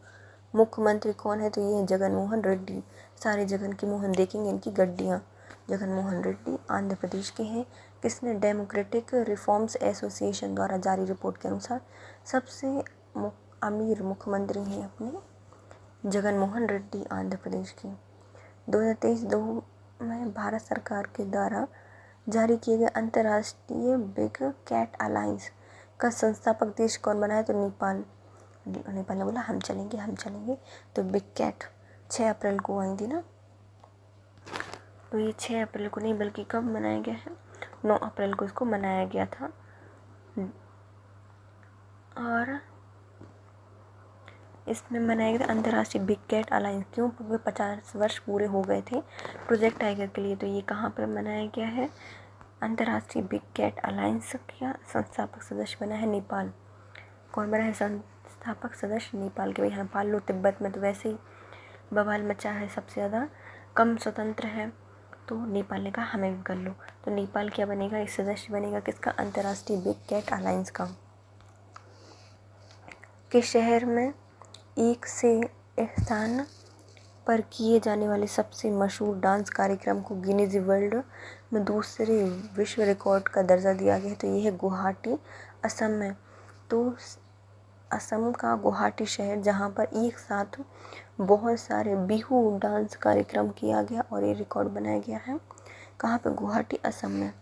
मुख्यमंत्री कौन है? तो ये है जगन मोहन रेड्डी। सारे जगन की मोहन देखेंगे इनकी गड्डियाँ। जगन मोहन रेड्डी आंध्र प्रदेश के हैं। किसने? डेमोक्रेटिक रिफॉर्म्स एसोसिएशन द्वारा जारी रिपोर्ट के अनुसार सबसे अमीर मुख्यमंत्री हैं अपने जगन मोहन रेड्डी आंध्र प्रदेश के। 2023 में भारत सरकार के द्वारा जारी किए गए अंतर्राष्ट्रीय बिग कैट अलायंस का संस्थापक देश कौन बना है? तो नेपाल। नेपाल ने बोला हम चलेंगे। तो बिग कैट 6 अप्रैल को आई थी ना, तो ये 6 अप्रैल को नहीं बल्कि कब मनाया गया है? 9 अप्रैल को इसको मनाया गया था। और इसमें मनाया गया था अंतर्राष्ट्रीय बिग कैट अलायंस। क्यों? क्योंकि 50 वर्ष पूरे हो गए थे प्रोजेक्ट टाइगर के लिए। तो ये कहाँ पर मनाया गया है? अंतर्राष्ट्रीय बिग कैट अलायंस का संस्थापक सदस्य बना है नेपाल। कौन बना है संस्थापक सदस्य? नेपाल के। भाई यहाँ पाल लो, तिब्बत में तो वैसे ही बवाल मचा है, सबसे ज़्यादा कम स्वतंत्र है, तो नेपाल ने कहा हमें भी कर लो। तो नेपाल क्या बनेगा? इस सदस्य बनेगा किसका? अंतर्राष्ट्रीय बिग कैट अलायंस का। किस शहर में एक से स्थान पर किए जाने वाले सबसे मशहूर डांस कार्यक्रम को गिनीज वर्ल्ड में दूसरे विश्व रिकॉर्ड का दर्जा दिया गया है? तो ये है गुवाहाटी, असम में। तो असम का गुवाहाटी शहर, जहाँ पर एक साथ बहुत सारे बिहू डांस कार्यक्रम किया गया और ये रिकॉर्ड बनाया गया है। कहाँ पे? गुवाहाटी, असम में।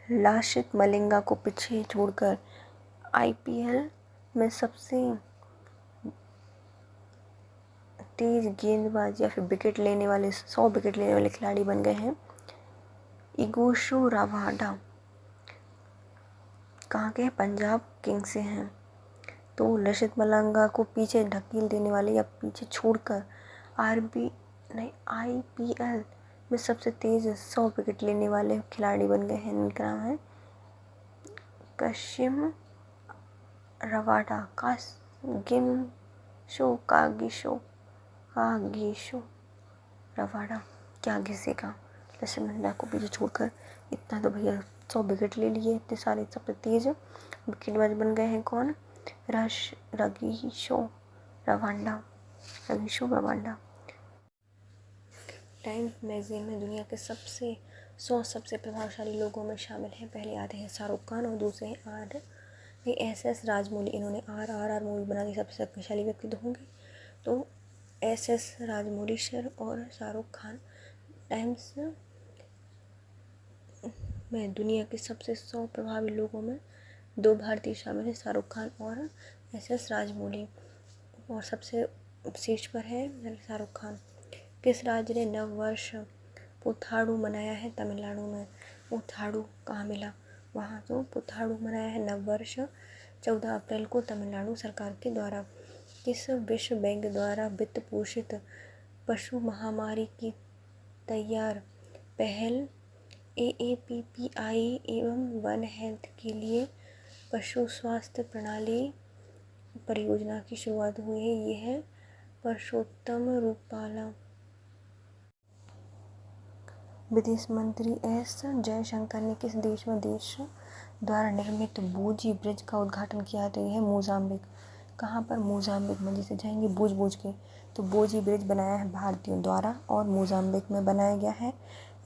लासिथ मलिंगा को पीछे छोड़कर IPL में सबसे तेज गेंदबाज या फिर विकेट लेने वाले 100 विकेट लेने वाले खिलाड़ी बन गए हैं इगोशो रबाडा। कहाँ के हैं? पंजाब किंग्स से हैं। तो लासिथ मलिंगा को पीछे ढकेल देने वाले या पीछे छोड़कर IPL में सबसे तेज 100 विकेट लेने वाले खिलाड़ी बन गए हैं। इनका नाम है कशिम रबाडा, कागिसो रबाडा। क्या घिसेगा? लासिथ मलिंगा को पीछे छोड़कर इतना तो भैया 100 विकेट ले लिए, इतने सारे सबसे तेज विकेटबाज बन गए हैं। कौन? रगिशो रबाडा। टाइम मैगजीन में दुनिया के 100 सबसे प्रभावशाली लोगों में शामिल हैं। पहले आते हैं शाहरुख खान और दूसरे हैं SS राजमौली। इन्होंने RRR मूवी बना दी, सबसे शक्तिशाली व्यक्ति तो होंगे। तो SS राजमौली सर और शाहरुख खान। टाइम्स में दुनिया के सबसे 100 प्रभावी लोगों में 2 भारतीय शामिल हैं, शाहरुख खान और SS राजमौली। और सबसे शीर्ष पर है शाहरुख खान। किस राज्य ने नववर्ष पुथाड़ू मनाया है? तमिलनाडु में। पुथाड़ू कहाँ मिला? वहाँ। तो पुथाड़ू मनाया है नववर्ष 14 अप्रैल को तमिलनाडु सरकार के द्वारा। किस विश्व बैंक द्वारा वित्त पोषित पशु महामारी की तैयार पहल AAPPI एवं वन हेल्थ के लिए पशु स्वास्थ्य प्रणाली परियोजना की शुरुआत हुई है? ये है परषोत्तम रूपाला। विदेश मंत्री S जयशंकर ने किस देश द्वारा निर्मित बूजी ब्रिज का उद्घाटन किया? तो यह है मोजाम्बिक। कहाँ पर? मोजाम्बिक में। जिसे जाएंगे बूझ के। तो बूजी ब्रिज बनाया है भारतीयों द्वारा और मोजाम्बिक में बनाया गया है।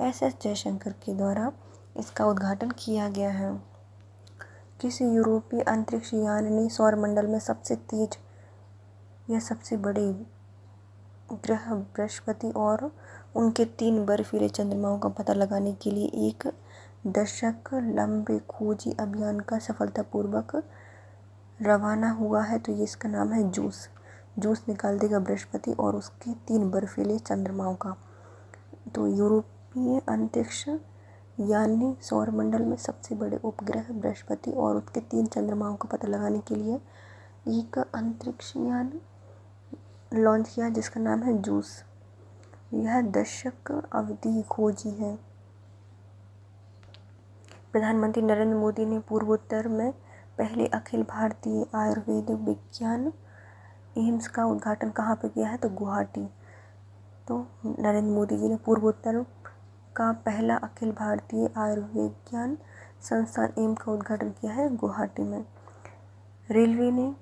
SS जयशंकर के द्वारा इसका उद्घाटन किया गया है। किस यूरोपीय अंतरिक्ष यान ने सौरमंडल में सबसे तेज या सबसे बड़े ग्रह बृहस्पति और उनके 3 बर्फीले चंद्रमाओं का पता लगाने के लिए 1 दशक लंबे खोजी अभियान का सफलतापूर्वक रवाना हुआ है? तो ये इसका नाम है जूस निकाल देगा बृहस्पति और उसके 3 बर्फीले चंद्रमाओं का। तो यूरोपीय अंतरिक्ष यान ने सौरमंडल में सबसे बड़े उपग्रह बृहस्पति और उसके 3 चंद्रमाओं का पता लगाने के लिए एक अंतरिक्ष यान लॉन्च किया जिसका नाम है जूस। यह दशक अवधि खोजी है। प्रधानमंत्री नरेंद्र मोदी ने पूर्वोत्तर में पहले अखिल भारतीय आयुर्वेद विज्ञान एम्स का उद्घाटन कहाँ पे किया है? तो गुवाहाटी। तो नरेंद्र मोदी जी ने पूर्वोत्तर का पहला अखिल भारतीय आयुर्विज्ञान संस्थान एम्स का उद्घाटन किया है गुवाहाटी में। रेलवे ने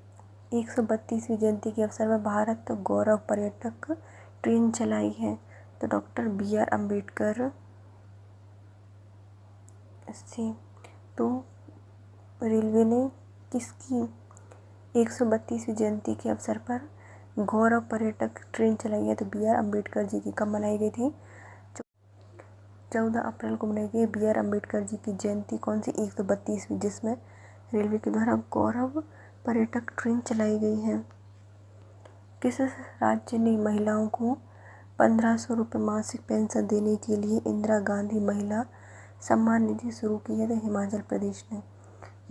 132वीं जयंती के अवसर पर भारत गौरव पर्यटक ट्रेन चलाई है? तो डॉक्टर BR अम्बेडकर से। तो रेलवे ने किसकी 132वीं जयंती के अवसर पर गौरव पर्यटक ट्रेन चलाई है? तो BR अम्बेडकर जी की। कब मनाई गई थी? 14 अप्रैल को मनाई गई BR अम्बेडकर जी की जयंती। कौन सी? 132वीं, जिसमें रेलवे के द्वारा गौरव पर्यटक ट्रेन चलाई गई है। किस राज्य ने महिलाओं को 1500 रुपये मासिक पेंशन देने के लिए इंदिरा गांधी महिला सम्मान निधि शुरू की है तो हिमाचल प्रदेश ने।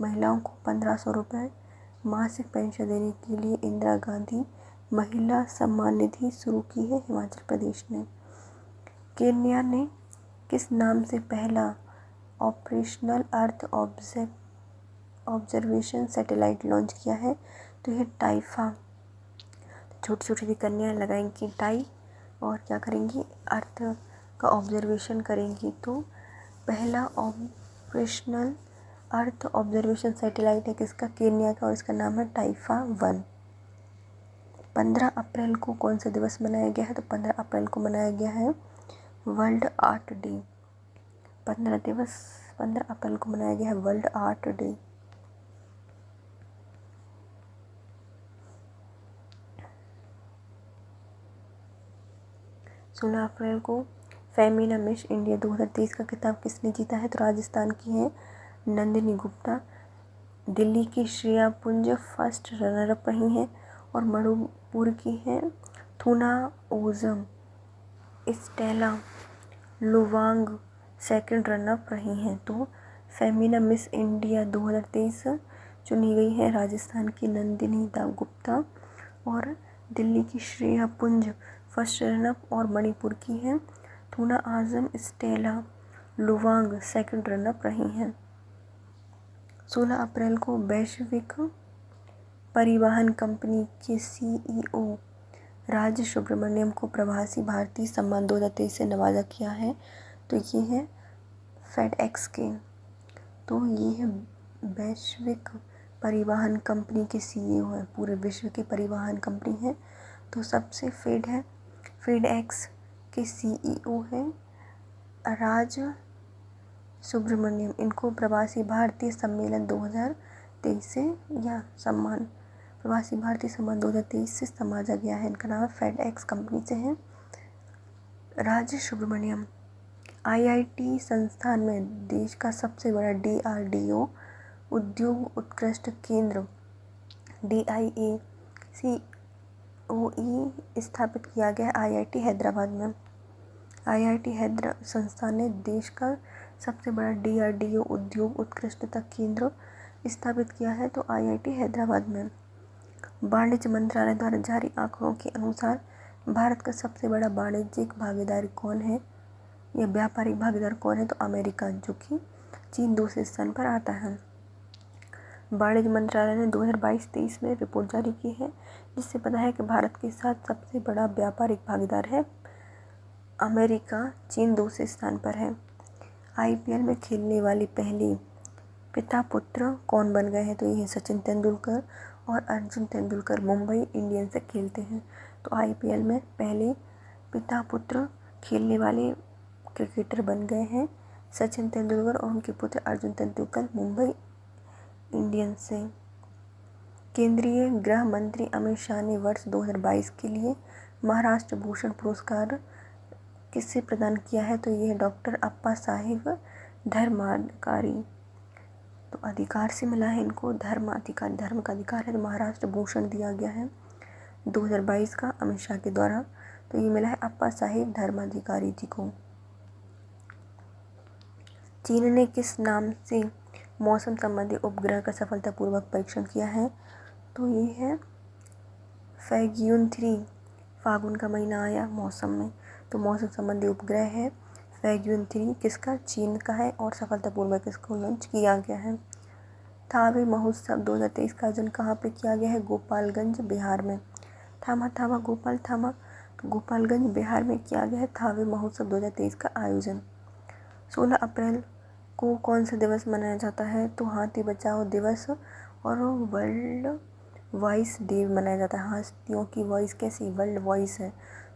महिलाओं को 1500 रुपये मासिक पेंशन देने के लिए इंदिरा गांधी महिला सम्मान निधि शुरू की है हिमाचल प्रदेश ने। केन्या ने किस नाम से पहला operational earth observation satellite launch किया है तो यह टाइफा। छोटी छोटी सी कन्याएं लगाएंगी टाई और क्या करेंगी, अर्थ का ऑब्जर्वेशन करेंगी। तो पहला ऑपरेशनल अर्थ ऑब्जर्वेशन सैटेलाइट है किसका, केन्या का, और इसका नाम है टाइफा 1। 15 अप्रैल को कौन सा दिवस मनाया गया है तो 15 अप्रैल को मनाया गया है वर्ल्ड आर्ट डे। 15 अप्रैल को मनाया गया है वर्ल्ड आर्ट डे। 16 अप्रैल को फेमिना मिस इंडिया 2023 का खिताब किसने जीता है तो राजस्थान की है नंदिनी गुप्ता। दिल्ली की श्रेया पुंज फर्स्ट रनर अप रही हैं और मणिपुर की है Thounaojam. Stella Luwang second runner up रही हैं। तो फेमिना मिस इंडिया 2023 चुनी गई है राजस्थान की नंदिनी गुप्ता और दिल्ली की श्रेया पुंज फर्स्ट रनअप और मणिपुर की है थुना आजम। स्टेला लुवांग सेकंड रनअप रही हैं। 16 अप्रैल को वैश्विक परिवहन कंपनी के CEO राज सुब्रमण्यम को प्रवासी भारतीय सम्मान 2023 से नवाजा किया है तो ये है फेडएक्स के। तो ये है वैश्विक परिवहन कंपनी के CEO है, पूरे विश्व की परिवहन कंपनी है। तो सबसे फेडएक्स के CEO है राज सुब्रमण्यम। इनको प्रवासी भारतीय सम्मेलन 2023 से या सम्मान प्रवासी भारतीय सम्मान 2023 से समझा गया है। इनका नाम फेडएक्स कंपनी से है राज सुब्रमण्यम। IIT संस्थान में देश का सबसे बड़ा DRDO उद्योग उत्कृष्ट केंद्र DIACOE स्थापित किया गया IIT हैदराबाद में। IIT हैदराबाद संस्थान ने देश का सबसे बड़ा DRDO उद्योग उत्कृष्टता केंद्र स्थापित किया है तो IIT हैदराबाद में। वाणिज्य मंत्रालय द्वारा जारी आंकड़ों के अनुसार भारत का सबसे बड़ा वाणिज्यिक भागीदार कौन है या व्यापारिक भागीदार कौन है तो अमेरिका, जो कि चीन दूसरे स्थान पर आता है। वाणिज्य मंत्रालय ने 2022-23 में रिपोर्ट जारी की है जिससे पता है कि भारत के साथ सबसे बड़ा व्यापारिक भागीदार है अमेरिका, चीन दूसरे स्थान पर है। IPL में खेलने वाले पहले पिता पुत्र कौन बन गए हैं तो ये सचिन तेंदुलकर और अर्जुन तेंदुलकर मुंबई इंडियंस से खेलते हैं। तो IPL में पहले पिता पुत्र खेलने वाले क्रिकेटर बन गए हैं सचिन तेंदुलकर और उनके पुत्र अर्जुन तेंदुलकर मुंबई इंडियंस से। केंद्रीय गृह मंत्री अमित शाह ने वर्ष 2022 के लिए महाराष्ट्र भूषण पुरस्कार किससे प्रदान किया है तो ये डॉक्टर अप्पा साहेब धर्माधिकारी। तो अधिकार से मिला है इनको, धर्म का अधिकार है तो महाराष्ट्र भूषण दिया गया है 2022 का अमित शाह के द्वारा। तो ये मिला है अप्पा साहेब धर्माधिकारी जी को। चीन ने किस नाम से मौसम संबंधी उपग्रह का सफलतापूर्वक परीक्षण किया है तो ये है फैग्यून 3। फागुन का महीना आया मौसम में तो मौसम संबंधी उपग्रह है फैग्यून 3 किसका, चीन का है और सफलतापूर्वक इसको लॉन्च किया गया है। थावे महोत्सव 2023 का आयोजन कहाँ पे किया गया है, गोपालगंज बिहार में। थामा गोपाल थामा, तो गोपालगंज बिहार में किया गया है थावे महोत्सव 2023 का आयोजन। 16 अप्रैल को कौन सा दिवस मनाया जाता है तो हाथी बचाओ दिवस और वर्ल्ड वॉइस डे मनाया जाता है। हाथियों की वॉइस कैसी, वर्ल्ड वॉइस है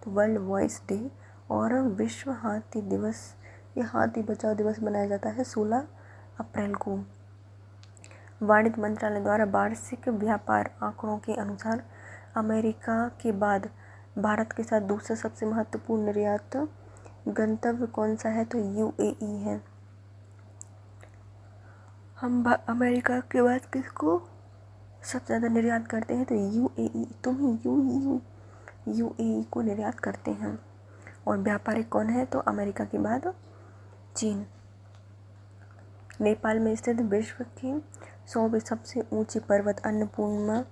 तो वर्ल्ड वॉइस डे और विश्व हाथी दिवस या हाथी बचाओ दिवस मनाया जाता है 16 अप्रैल को। वाणिज्य मंत्रालय द्वारा वार्षिक व्यापार आंकड़ों के अनुसार अमेरिका के बाद भारत के साथ दूसरा सबसे महत्वपूर्ण निर्यात गंतव्य कौन सा है तो UAE है। हम अमेरिका के बाद किसको सबसे ज़्यादा निर्यात करते हैं तो UAE, UAE को निर्यात करते हैं। और व्यापारिक कौन है, तो अमेरिका के बाद चीन। नेपाल में स्थित विश्व की 100वीं सबसे ऊंची पर्वत अन्नपूर्णा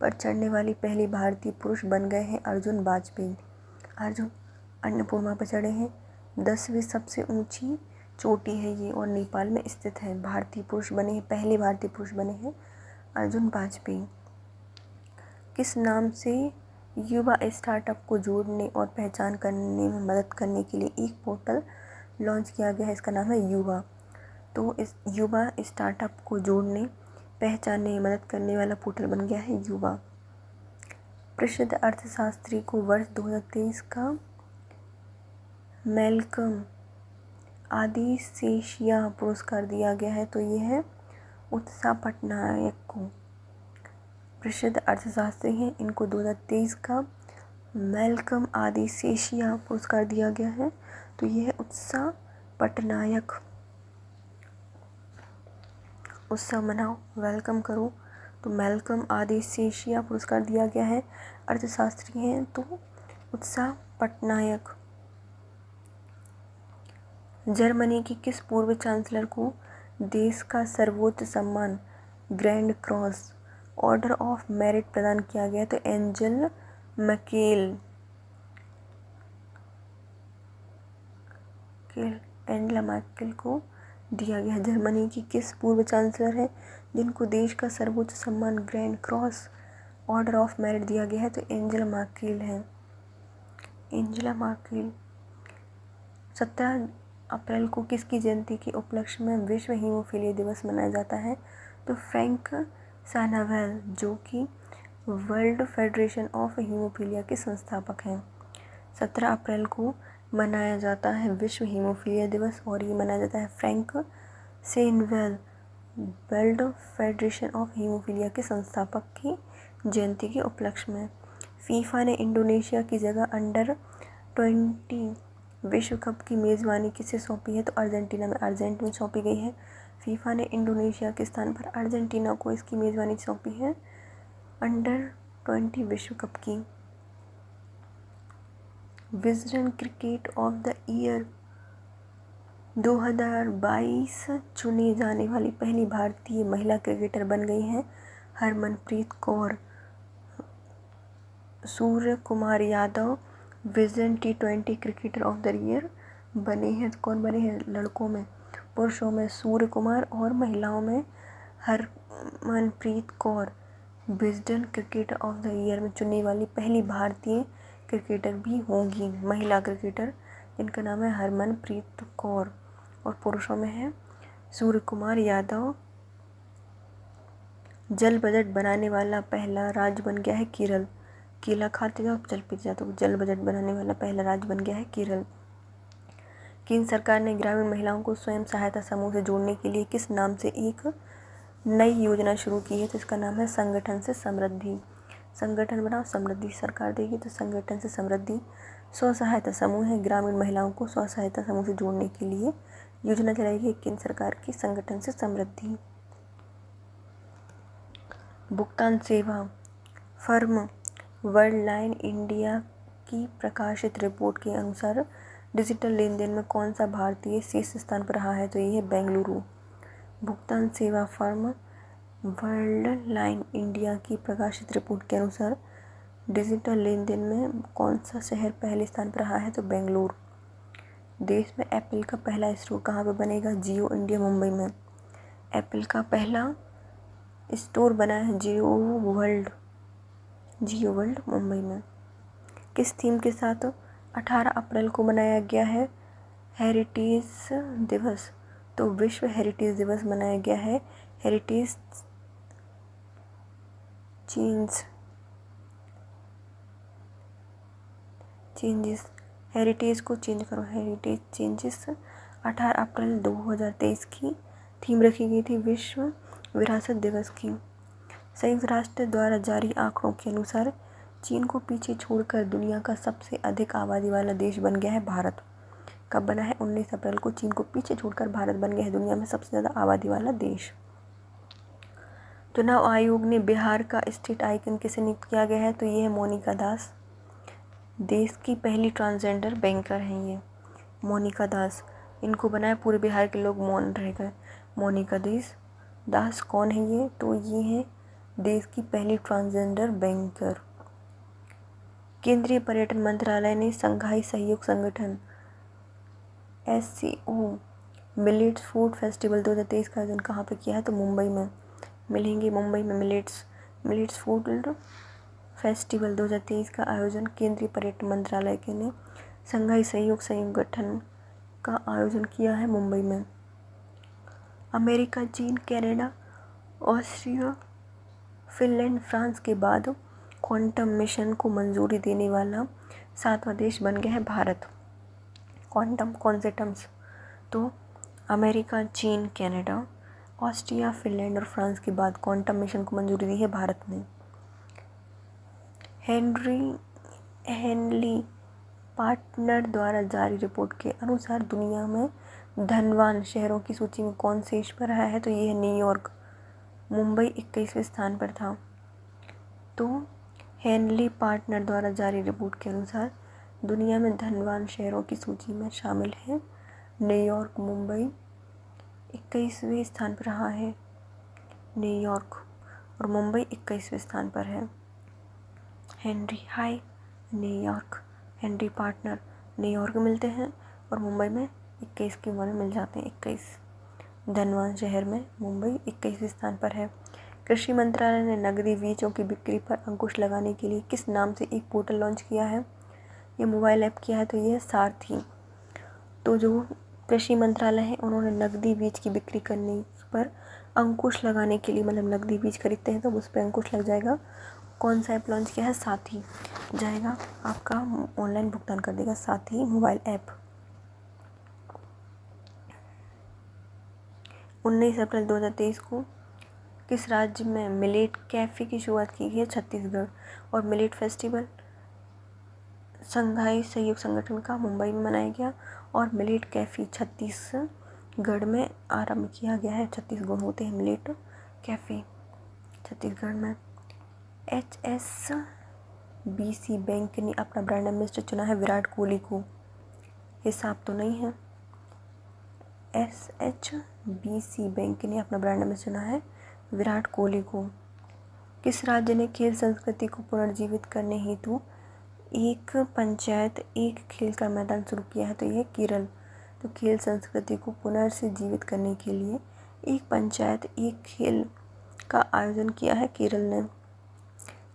पर चढ़ने वाली पहली भारतीय पुरुष बन गए हैं अर्जुन वाजपेयी। अर्जुन अन्नपूर्णा पर चढ़े हैं। 10वीं सबसे ऊंची चोटी है ये और नेपाल में स्थित है। भारतीय पुरुष बने हैं, पहले भारतीय पुरुष बने हैं अर्जुन वाजपेयी। किस नाम से युवा स्टार्टअप को जोड़ने और पहचान करने में मदद करने के लिए एक पोर्टल लॉन्च किया गया है, इसका नाम है युवा। तो इस युवा स्टार्टअप को जोड़ने पहचानने में मदद करने वाला पोर्टल बन गया है युवा। प्रसिद्ध अर्थशास्त्री को वर्ष 2023 का मैल्कम आदिसेशिया पुरस्कार दिया गया है, तो ये है उत्साह पटनायक को। प्रसिद्ध अर्थशास्त्री हैं, इनको 2023 का मैल्कम आदिसेशिया पुरस्कार दिया गया है, तो ये है उत्साह पटनायक। उत्सव मनाओ, वेलकम करो, तो मैल्कम आदिसेशिया पुरस्कार दिया गया है। अर्थशास्त्री हैं तो उत्साह पटनायक। जर्मनी की किस पूर्व चांसलर को देश का सर्वोच्च सम्मान grand cross order of merit प्रदान किया गया, तो एंजेला मैर्केल को दिया गया है। जर्मनी की किस पूर्व चांसलर है जिनको देश का सर्वोच्च सम्मान grand cross order of merit दिया गया है, तो एंजेला मैर्केल है, एंजेला मैर्केल। 17 अप्रैल को किसकी जयंती के उपलक्ष्य में विश्व हीमोफीलिया दिवस मनाया जाता है, तो फ्रैंक सानावेल जो कि वर्ल्ड फेडरेशन ऑफ हीमोफीलिया के संस्थापक हैं। 17 अप्रैल को मनाया जाता है विश्व हीमोफीलिया दिवस और ये मनाया जाता है Frank Schnabel World Federation of hemophilia के संस्थापक की जयंती के उपलक्ष्य में। फीफा ने इंडोनेशिया की जगह अंडर-20 विश्व कप की मेज़बानी किसे सौंपी है, तो अर्जेंटीना में सौंपी गई है। फीफा ने इंडोनेशिया के स्थान पर अर्जेंटीना को इसकी मेज़बानी सौंपी है अंडर-20 विश्व कप की। Wisden cricket of the year 2022 चुनी जाने वाली पहली भारतीय महिला क्रिकेटर बन गई हैं Harmanpreet Kaur. Surya Kumar Yadav Wisden T20 cricketer of the year बने हैं। कौन बने हैं, लड़कों में, पुरुषों में सूर्य कुमार और महिलाओं में Harmanpreet Kaur Wisden cricketer of the year में चुनने वाली पहली भारतीय क्रिकेटर भी होंगी, महिला क्रिकेटर, जिनका नाम है हरमनप्रीत कौर, और पुरुषों में है सूर्य कुमार यादव। जल बजट बनाने वाला पहला राज्य बन गया है केरल। केला खाते जाओ, जल पीते जाओ, तो जल बजट बनाने वाला पहला राज्य बन गया है केरल। केंद्र सरकार ने ग्रामीण महिलाओं को स्वयं सहायता समूह से जोड़ने के लिए किस नाम से एक नई योजना शुरू की है, तो इसका नाम है संगठन से समृद्धि। संगठन बनाओ, समृद्धि सरकार देगी, तो संगठन से समृद्धि। स्व सहायता समूह है, ग्रामीण महिलाओं को स्व सहायता समूह से जोड़ने के लिए योजना चलाएगी केंद्र सरकार की संगठन से समृद्धि। भुगतान सेवा फर्म वर्ल्डलाइन इंडिया की प्रकाशित रिपोर्ट के अनुसार डिजिटल लेन देन में कौन सा भारतीय शीर्ष स्थान पर रहा है, तो ये है बेंगलुरु। भुगतान सेवा फर्म वर्ल्डलाइन इंडिया की प्रकाशित रिपोर्ट के अनुसार डिजिटल लेन देन में कौन सा शहर पहले स्थान पर रहा है, तो बेंगलुरु। देश में एप्पल का पहला स्टोर कहाँ पर बनेगा, जियो इंडिया मुंबई में। एप्पल का पहला स्टोर बना है जियो वर्ल्ड मुंबई में। किस थीम के साथ 18 अप्रैल को मनाया गया है हेरिटेज दिवस, तो विश्व हेरिटेज दिवस मनाया गया है। हेरिटेज चेंजेस, हेरिटेज को चेंज करो, हेरिटेज चेंजेस। 18 अप्रैल 2023 की थीम रखी गई थी विश्व विरासत दिवस की। संयुक्त राष्ट्र द्वारा जारी आंकड़ों के अनुसार चीन को पीछे छोड़कर दुनिया का सबसे अधिक आबादी वाला देश बन गया है भारत। कब बना है, 19 अप्रैल को चीन को पीछे छोड़कर भारत बन गया है दुनिया में सबसे ज़्यादा आबादी वाला देश। चुनाव आयोग ने बिहार का स्टेट आइकन किसे नियुक्त किया गया है, तो ये है मोनिका दास। देश की पहली ट्रांसजेंडर बैंकर हैं ये मोनिका दास। इनको बनाया, पूरे बिहार के लोग मौन रह गए। मोनिका दास कौन है ये? तो ये है देश की पहली ट्रांसजेंडर बैंकर। केंद्रीय पर्यटन मंत्रालय ने संघाई सहयोग संगठन SCO मिलेट्स फूड फेस्टिवल 2023 का आयोजन कहाँ पे किया है? तो मुंबई में। मिलेंगे मुंबई में मिलेट्स फूड फेस्टिवल 2023 का आयोजन केंद्रीय पर्यटन मंत्रालय के ने संघाई सहयोग संगठन का आयोजन किया है मुंबई में। अमेरिका, चीन, कनाडा, ऑस्ट्रिया, फिनलैंड, फ्रांस के बाद क्वांटम मिशन को मंजूरी देने वाला 7वां देश बन गया है भारत। क्वांटम कौन से टर्म्स? तो अमेरिका, चीन, कनाडा, ऑस्ट्रिया, फिनलैंड और फ्रांस के बाद क्वांटम मिशन को मंजूरी दी है भारत ने। हेनली पार्टनर द्वारा जारी रिपोर्ट के अनुसार दुनिया में धनवान शहरों की सूची में कौन शीर्ष पर आया है? तो ये है न्यूयॉर्क। मुंबई 21वें स्थान पर था। तो हेनली पार्टनर द्वारा जारी रिपोर्ट के अनुसार दुनिया में धनवान शहरों की सूची में शामिल है न्यूयॉर्क। मुंबई 21वें स्थान पर रहा है न्यूयॉर्क, और मुंबई 21वें स्थान पर है। Henry high New York, Henry partner New York में मिलते हैं और मुंबई में 21 के में मिल जाते हैं। 21 धनवान शहर में मुंबई 21वें स्थान पर है। कृषि मंत्रालय ने नकदी बीजों की बिक्री पर अंकुश लगाने के लिए किस नाम से एक पोर्टल लॉन्च किया है? ये मोबाइल ऐप किया है, तो ये है सारथी। तो जो कृषि मंत्रालय है उन्होंने नकदी बीज की बिक्री करने पर अंकुश लगाने के लिए, मतलब नकदी बीज खरीदते हैं तो उस पर अंकुश लग जाएगा। कौन सा ऐप लॉन्च किया है? साथी जाएगा, आपका ऑनलाइन भुगतान कर देगा साथी मोबाइल ऐप। 19 अप्रैल 2023 को किस राज्य में मिलेट कैफ़े की शुरुआत की गई है? छत्तीसगढ़। और मिलेट फेस्टिवल संघाई सहयोग संगठन का मुंबई में मनाया गया और मिलेट कैफ़े छत्तीसगढ़ में आरंभ किया गया है। 36 गुण होते हैं मिलेट कैफ़े छत्तीसगढ़ में। HSBC बैंक ने अपना ब्रांड एम्बेसडर चुना है विराट कोहली को। हिसाब तो नहीं है। HSBC बैंक ने अपना ब्रांड एम्बेसडर चुना है विराट कोहली को। किस राज्य ने खेल संस्कृति को पुनर्जीवित करने हेतु एक पंचायत एक खेल का मैदान शुरू किया है? तो यह केरल। तो खेल संस्कृति को पुनर्जीवित करने के लिए एक पंचायत एक खेल का आयोजन किया है केरल ने।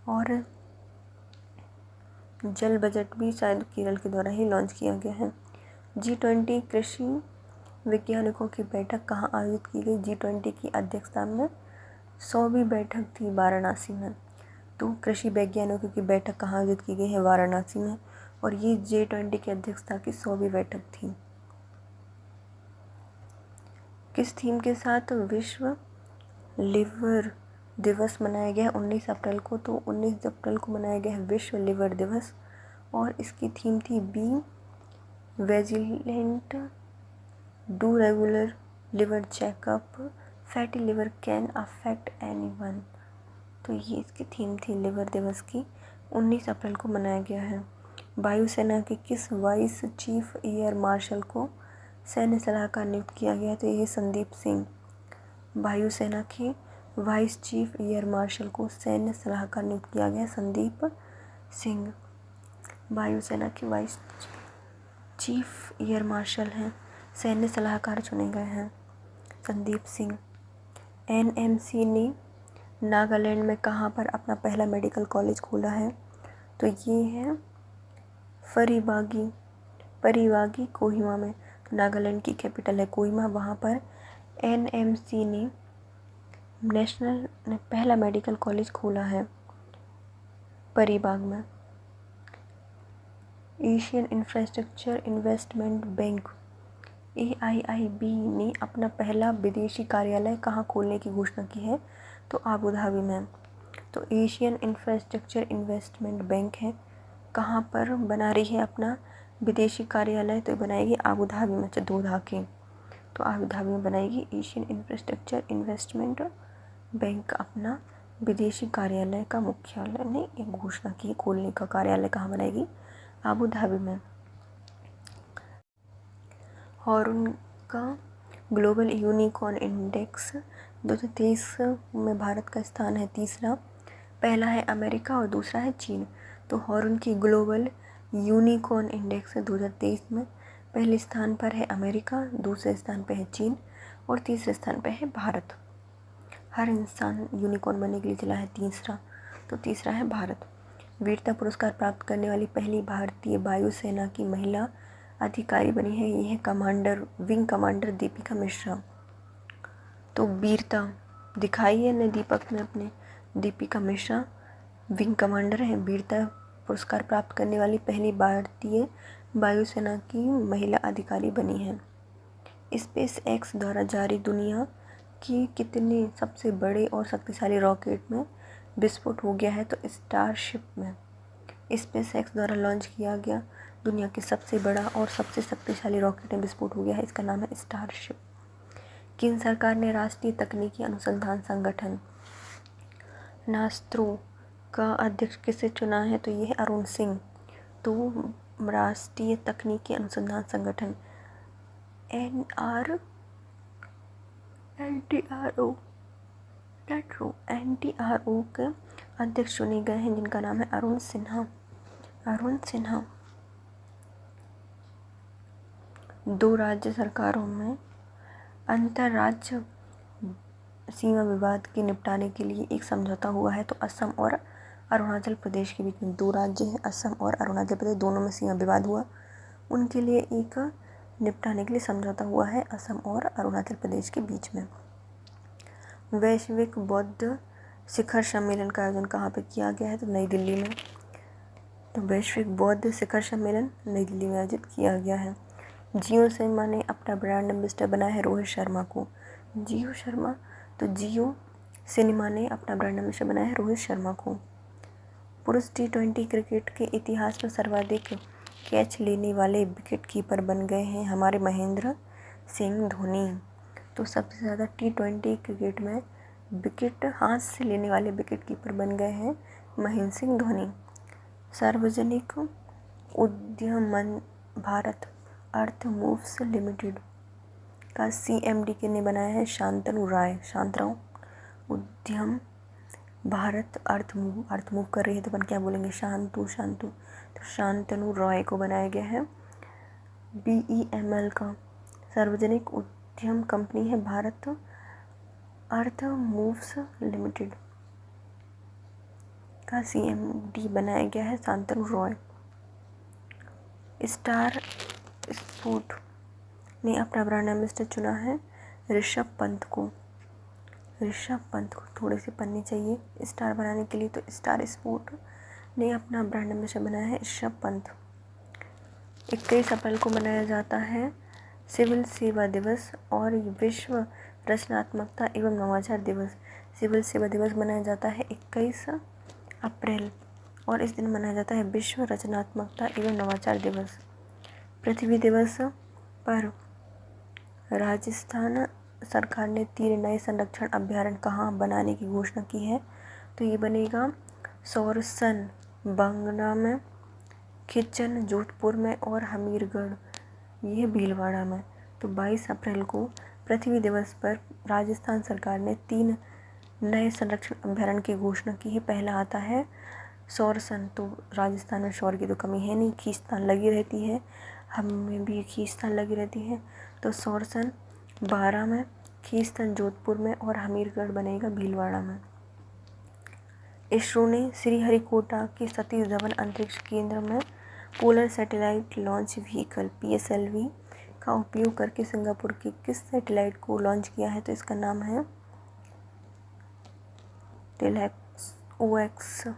और जल बजट भी शायद केरल के द्वारा ही लॉन्च किया गया है। G20 कृषि वैज्ञानिकों की बैठक कहाँ आयोजित की गई? G20 की अध्यक्षता में 100वीं बैठक थी वाराणसी में। तो कृषि वैज्ञानिकों की बैठक कहाँ आयोजित की गई है? वाराणसी में। और ये G20 की अध्यक्षता की 100वीं बैठक थी। किस थीम के साथ विश्व लिवर दिवस मनाया गया है 19 अप्रैल को? तो 19 अप्रैल को मनाया गया है विश्व लिवर दिवस और इसकी थीम थी be vigilant, do regular liver checkup, fatty liver can affect anyone. तो ये इसकी थीम थी लिवर दिवस की। 19 अप्रैल को मनाया गया है। वायुसेना के किस वाइस चीफ एयर मार्शल को सैन्य सलाहकार नियुक्त किया गया? तो ये संदीप सिंह। वायुसेना के वाइस चीफ एयर मार्शल को सैन्य सलाहकार नियुक्त किया गया संदीप सिंह। वायुसेना के वाइस चीफ एयर मार्शल हैं, सैन्य सलाहकार चुने गए हैं संदीप सिंह। NMC ने नागालैंड में कहाँ पर अपना पहला मेडिकल कॉलेज खोला है? तो ये है परिबागी कोहिमा में। तो नागालैंड की कैपिटल है कोहिमा, वहाँ पर NMC ने पहला मेडिकल कॉलेज खोला है परिबाग में। Asian infrastructure investment bank AIIB ने अपना पहला विदेशी कार्यालय कहाँ खोलने की घोषणा की है? तो आबू धाबी में। तो एशियन इंफ्रास्ट्रक्चर इन्वेस्टमेंट बैंक है, कहाँ पर बना रही है अपना विदेशी कार्यालय? तो बनाएगी आबू धाबी में, दोधा के। तो आबू धाबी में बनाएगी एशियन इंफ्रास्ट्रक्चर इन्वेस्टमेंट बैंक अपना विदेशी कार्यालय का मुख्यालय ने एक घोषणा की खोलने का। कार्यालय कहाँ बनाएगी? आबू धाबी में। हॉरून का ग्लोबल यूनिकॉर्न इंडेक्स 2023 में भारत का स्थान है तीसरा। पहला है अमेरिका और दूसरा है चीन। तो हॉरून की ग्लोबल यूनिकॉर्न इंडेक्स 2023 में पहले स्थान पर है अमेरिका, दूसरे स्थान पर है चीन और तीसरे स्थान पर है भारत। हर इंसान यूनिकॉर्न बनने के लिए चला है तीसरा, तो तीसरा है भारत। वीरता पुरस्कार प्राप्त करने वाली पहली भारतीय वायुसेना की महिला अधिकारी बनी है, ये है विंग कमांडर दीपिका मिश्रा। तो वीरता दिखाई है ने दीपक में अपने, दीपिका मिश्रा विंग कमांडर है। वीरता पुरस्कार प्राप्त करने वाली पहली भारतीय वायुसेना की महिला अधिकारी बनी है। स्पेस एक्स द्वारा जारी दुनिया की कितने सबसे बड़े और शक्तिशाली रॉकेट में विस्फोट हो गया है? तो स्टारशिप में। स्पेस एक्स द्वारा लॉन्च किया गया दुनिया के सबसे बड़ा और सबसे शक्तिशाली रॉकेट में विस्फोट हो गया है, इसका नाम है स्टारशिप। केंद्र सरकार ने राष्ट्रीय तकनीकी अनुसंधान संगठन नास्त्रो का अध्यक्ष किसे चुना है? तो ये है अरुण सिंह। तो राष्ट्रीय तकनीकी अनुसंधान संगठन NTRO के अध्यक्ष चुने गए हैं, जिनका नाम है अरुण सिन्हा। 2 राज्य सरकारों में अंतर्राज्य सीमा विवाद के निपटाने के लिए एक समझौता हुआ है। तो असम और अरुणाचल प्रदेश के बीच में 2 राज्य हैं, असम और अरुणाचल प्रदेश, दोनों में सीमा विवाद हुआ, उनके लिए एक निपटाने के लिए समझौता हुआ है असम और अरुणाचल प्रदेश के बीच में। वैश्विक बौद्ध शिखर सम्मेलन का आयोजन कहाँ पे किया गया है? तो नई दिल्ली में। तो वैश्विक बौद्ध शिखर सम्मेलन नई दिल्ली में आयोजित किया गया है। जियो सिनेमा ने अपना ब्रांड एम्बेसडर बनाया है रोहित शर्मा को। जियो सिनेमा ने अपना ब्रांड एम्बेसडर बनाया है रोहित शर्मा को। पुरुष T20 क्रिकेट के इतिहास में सर्वाधिक कैच लेने वाले विकेट कीपर बन गए हैं हमारे महेंद्र सिंह धोनी। तो सबसे ज़्यादा T20 क्रिकेट में विकेट हाथ से लेने वाले विकेट कीपर बन गए हैं महेंद्र सिंह धोनी। सार्वजनिक उद्यम भारत अर्थ मूव्स लिमिटेड का CMD किसने बनाया है? शांतनु राय। उद्यम भारत अर्थ मूव कर रही है, तो अपन क्या बोलेंगे? शांतु। तो शांतनु रॉय को बनाया गया है। BEML का सार्वजनिक उद्यम कंपनी है भारत अर्थ मूव्स लिमिटेड का CMD बनाया गया है शांतनु रॉय। स्टार स्पोर्ट ने अपना ब्रांड एम्बेसडर चुना है ऋषभ पंत को। थोड़े से पढ़नी चाहिए स्टार बनाने के लिए। तो स्टार स्पोर्ट ने अपना ब्रांड एम्बेसडर बनाया है ऋषभ पंत। 21 अप्रैल को मनाया जाता है सिविल सेवा दिवस और विश्व रचनात्मकता एवं नवाचार दिवस। सिविल सेवा दिवस मनाया जाता है 21 अप्रैल और इस दिन मनाया जाता है विश्व रचनात्मकता एवं नवाचार दिवस। पृथ्वी दिवस पर राजस्थान सरकार ने 3 नए संरक्षण अभयारण्य कहाँ बनाने की घोषणा की है? तो ये बनेगा सोरसन बांगना में, खिचन जोधपुर में और हमीरगढ़ ये भीलवाड़ा में। तो 22 अप्रैल को पृथ्वी दिवस पर राजस्थान सरकार ने 3 नए संरक्षण अभयारण्य की घोषणा की है। पहला आता है सोरसन। तो राजस्थान में शोर की तो कमी है नहीं, खींचतान लगी रहती है, हमें भी खींचतान लगी रहती है। तो सोरसन 12 में, खींचतान जोधपुर में और हमीरगढ़ बनेगा भीलवाड़ा में। इसरो ने श्रीहरिकोटा के सतीश धवन अंतरिक्ष केंद्र में polar satellite launch vehicle PSLV का उपयोग करके सिंगापुर के किस सैटेलाइट को लॉन्च किया है? तो इसका नाम है TLEOX2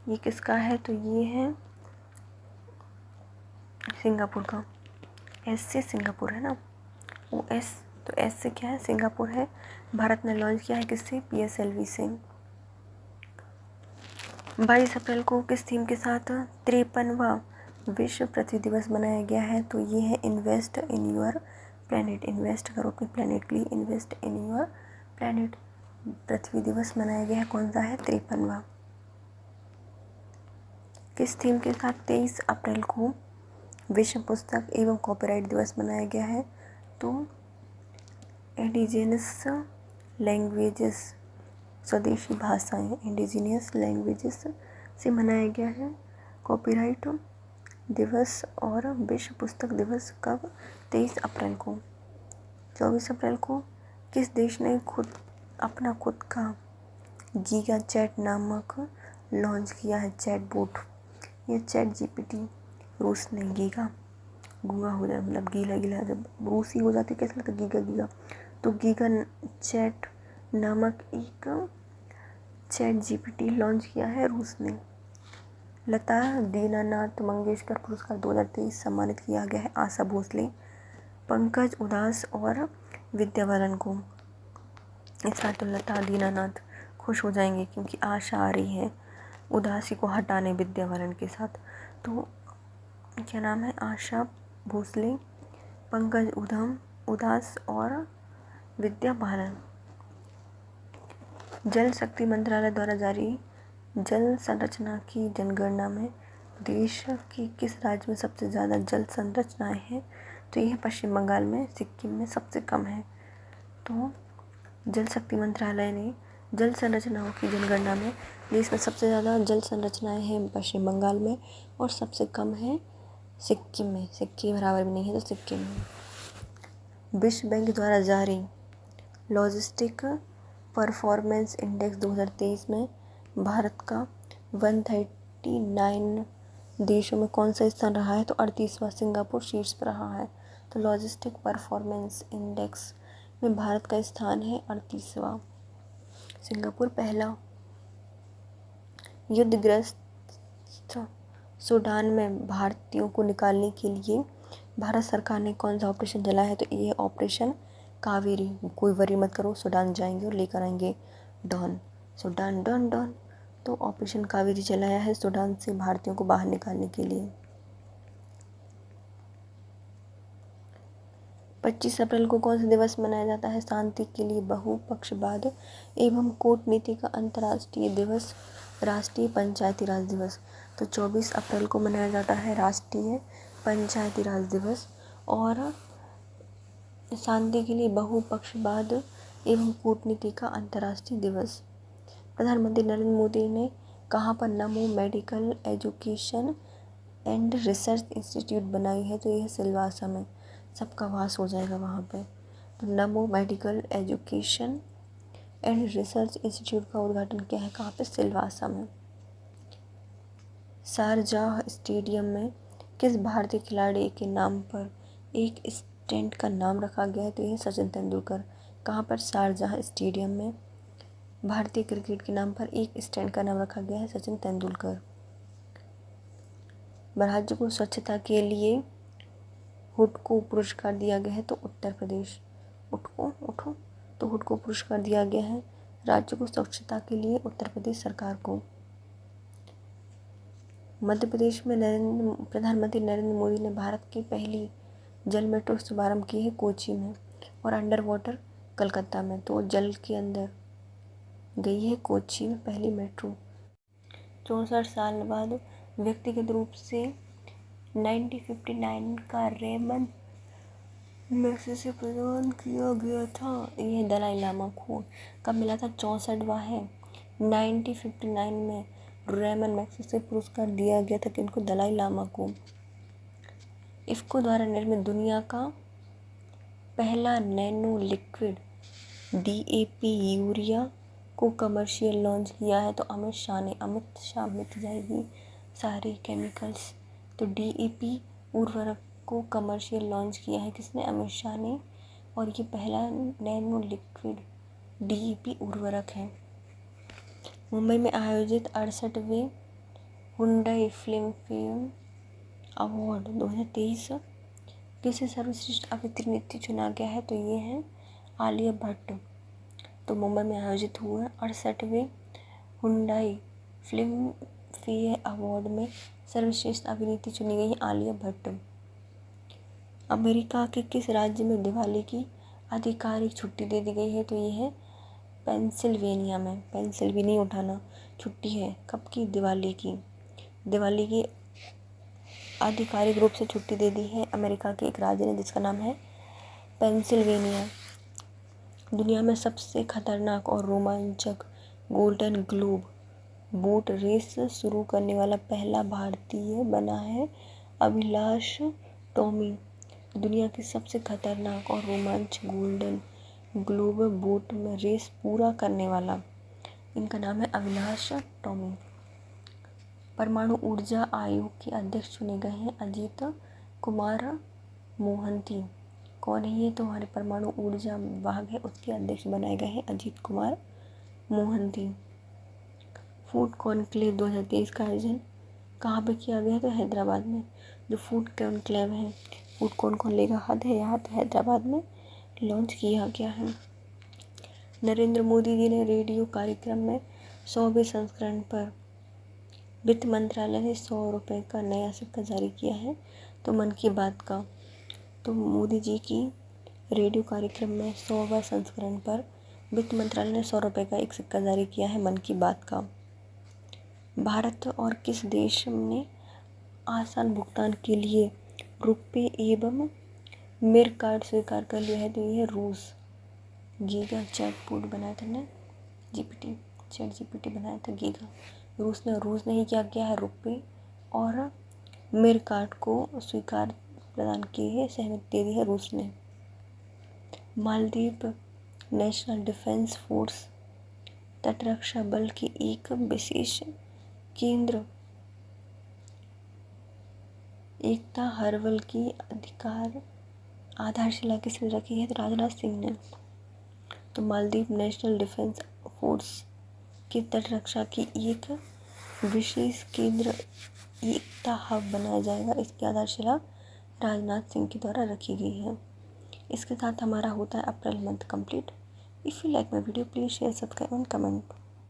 ये किसका है? तो ये है सिंगापुर का। S से सिंगापुर है ना, OS तो S से क्या है? सिंगापुर है। भारत ने लॉन्च किया है किससे? PSLV से। 22 अप्रैल को किस थीम के साथ 53वां विश्व पृथ्वी दिवस मनाया गया है? तो ये है invest in your planet, invest करो अपने प्लैनेट के लिए, इन्वेस्ट इन योर प्लैनेट। पृथ्वी दिवस मनाया गया है, कौन सा है, 53वां। किस थीम के साथ 23 अप्रैल को विश्व पुस्तक एवं कॉपीराइट दिवस मनाया गया है, तो इंडिजिनस लैंग्वेजेस, स्वदेशी भाषाएं, इंडिजीनियस लैंग्वेजेस से मनाया गया है कॉपीराइट दिवस। और विश्व पुस्तक दिवस कब, 23 अप्रैल को। 24 अप्रैल को किस देश ने अपना खुद का गीगा चैट नामक लॉन्च किया है, चैट बोट या चैट जीपीटी। रूस ने, गीगा गूंगा हो जाए मतलब गीला गीला, जब रूसी हो जाती है कैसा लगता है, गीगा गीगा, तो गीगा चैट नामक एक चैट जीपीटी लॉन्च किया है रूस ने। लता दीनानाथ मंगेशकर पुरस्कार 2023 सम्मानित किया गया है आशा भोसले, पंकज उधास और विद्या बालन को। इस बार तो लता दीनानाथ खुश हो जाएंगे क्योंकि आशा आ रही है उदासी को हटाने विद्या बालन के साथ। तो क्या नाम है, आशा भोसले, पंकज उधास और विद्या बालन। जल शक्ति मंत्रालय द्वारा जारी जल संरचना की जनगणना में देश के किस राज्य में सबसे ज़्यादा जल संरचनाएं हैं, तो यह पश्चिम बंगाल में, सिक्किम में सबसे कम है। तो जल शक्ति मंत्रालय ने जल संरचनाओं की जनगणना में देश में सबसे ज़्यादा जल संरचनाएं हैं पश्चिम बंगाल में और सबसे कम है सिक्किम में। सिक्किम बराबर भी नहीं है तो सिक्किम में। विश्व बैंक द्वारा जारी लॉजिस्टिक परफॉर्मेंस इंडेक्स 2023 में भारत का 139 देशों में कौन सा स्थान रहा है, तो 38वां। सिंगापुर शीर्ष पर रहा है। तो लॉजिस्टिक परफॉर्मेंस इंडेक्स में भारत का स्थान है 38वां, सिंगापुर पहला। युद्धग्रस्त सूडान में भारतीयों को निकालने के लिए भारत सरकार ने कौन सा ऑपरेशन चलाया है, तो ये ऑपरेशन कावेरी। कोई वरी मत करो, सूडान जाएंगे और लेकर आएंगे डॉन, सूडान डॉन डॉन। तो ऑपरेशन कावेरी चलाया है सूडान से भारतीयों को बाहर निकालने के लिए। 25 अप्रैल को कौन सा दिवस मनाया जाता है, शांति के लिए बहुपक्षवाद एवं कूटनीति का अंतर्राष्ट्रीय दिवस, राष्ट्रीय पंचायती राज दिवस। तो 24 अप्रैल को मनाया जाता है राष्ट्रीय पंचायती राज दिवस और शांति के लिए बहुपक्षवाद एवं कूटनीति का अंतर्राष्ट्रीय दिवस। प्रधानमंत्री नरेंद्र मोदी ने कहाँ पर नमो medical education and research institute बनाई है, तो यह सिलवासा में। सबका वास हो जाएगा वहाँ पे। तो नमो medical education and research institute का उद्घाटन किया है कहाँ पे, सिलवासा में। शारजाह स्टेडियम में किस भारतीय खिलाड़ी के नाम पर एक स्टैंड का नाम रखा गया है, तो यह सचिन तेंदुलकर। कहाँ पर, शारजाह स्टेडियम में भारतीय क्रिकेट के नाम पर एक स्टैंड का नाम रखा गया है, सचिन तेंदुलकर। राज्य को स्वच्छता के लिए हुडको पुरस्कार दिया गया है, तो उत्तर प्रदेश। उठो तो हुडको पुरस्कार दिया गया है राज्य को स्वच्छता के लिए उत्तर प्रदेश सरकार को। मध्य प्रदेश में प्रधानमंत्री नरेंद्र मोदी ने भारत की पहली जल मेट्रो शुभारंभ की है कोची में और अंडर वाटर कलकत्ता में। तो जल के अंदर गई है कोची में पहली मेट्रो। 64 साल बाद व्यक्तिगत रूप से 1959 का रेमन मैग्सेसे प्रदान किया गया था। यह दलाई लामा को कब मिला था, 64वां है। 1959 में रेमन मैग्सेसे पुरस्कार दिया गया था किनको, दलाई लामा को। इफ्को द्वारा निर्मित दुनिया का पहला नैनो लिक्विड DAP यूरिया को कमर्शियल लॉन्च किया है, तो अमित शाह ने। अमित शाह मिट जाएगी सारी केमिकल्स। तो DAP उर्वरक को कमर्शियल लॉन्च किया है किसने, अमित शाह ने। और ये पहला नैनो लिक्विड DAP उर्वरक है। मुंबई में आयोजित 68वें हुंडई फिल्म फेयर अवार्ड 2023 किसे सर्वश्रेष्ठ अभिनेत्री चुना गया है, तो ये है आलिया भट्ट। तो मुंबई में आयोजित हुए 68वें हुंडई फिल्म फेयर अवार्ड में सर्वश्रेष्ठ अभिनेत्री चुनी गई है आलिया भट्ट। अमेरिका के किस राज्य में दिवाली की आधिकारिक छुट्टी दे दी गई है? तो ये है पेंसिल्वेनिया में। पेंसिल भी नहीं उठाना, छुट्टी है कब की? दिवाली की। दिवाली की आधिकारिक रूप से छुट्टी दे दी है अमेरिका के एक राज्य ने, जिसका नाम है पेंसिल्वेनिया। दुनिया में सबसे खतरनाक और रोमांचक गोल्डन ग्लोब बोट रेस शुरू करने वाला पहला भारतीय बना है अभिलाष टॉमी। दुनिया की सबसे खतरनाक और रोमांचक गोल्डन ग्लोब बोट में रेस पूरा करने वाला, इनका नाम है अभिलाष टॉमी। परमाणु ऊर्जा आयोग के अध्यक्ष चुने गए हैं अजीत कुमार मोहंती। कौन है ये? तो हमारे परमाणु ऊर्जा विभाग है, उसके अध्यक्ष बनाए गए हैं अजीत कुमार मोहंती। फूड कॉन्क्लेव 2023 का आयोजन कहाँ पे किया गया? तो हैदराबाद में। जो फूड कॉन्क्लेव है, फूड कौन कौन लेगा हद है यहाँ, तो हैदराबाद में लॉन्च किया गया है। नरेंद्र मोदी जी ने रेडियो कार्यक्रम में 100वें संस्करण पर वित्त मंत्रालय ने 100 रुपये का नया सिक्का जारी किया है। तो मन की बात का, तो मोदी जी की रेडियो कार्यक्रम में 100वां संस्करण पर वित्त मंत्रालय ने 100 रुपये का एक सिक्का जारी किया है, मन की बात का। भारत और किस देश ने आसान भुगतान के लिए रुपे एवं मिर कार्ड स्वीकार कर लिया है? तो ये है रूस। गीगा चैटबॉट बनाया था ना, चैट जीपीटी बनाया था गीगा। रूस ने ही क्या किया है, रुपे और मिर कार्ड को स्वीकार प्रदान की है, सहमति दे दी है रूस ने। मालदीव नेशनल डिफेंस फोर्स तटरक्षा बल की एक विशेष केंद्र एकता हर्बल की आधारशिला किसने रखी है? तो राजनाथ सिंह ने। तो मालदीव नेशनल डिफेंस फोर्स की तटरक्षा की एक विशेष केंद्र एकता हब बनाया जाएगा, इसकी आधारशिला राजनाथ सिंह के द्वारा रखी गई है। इसके साथ हमारा होता है April month complete. If you like my video please share, subscribe and comment.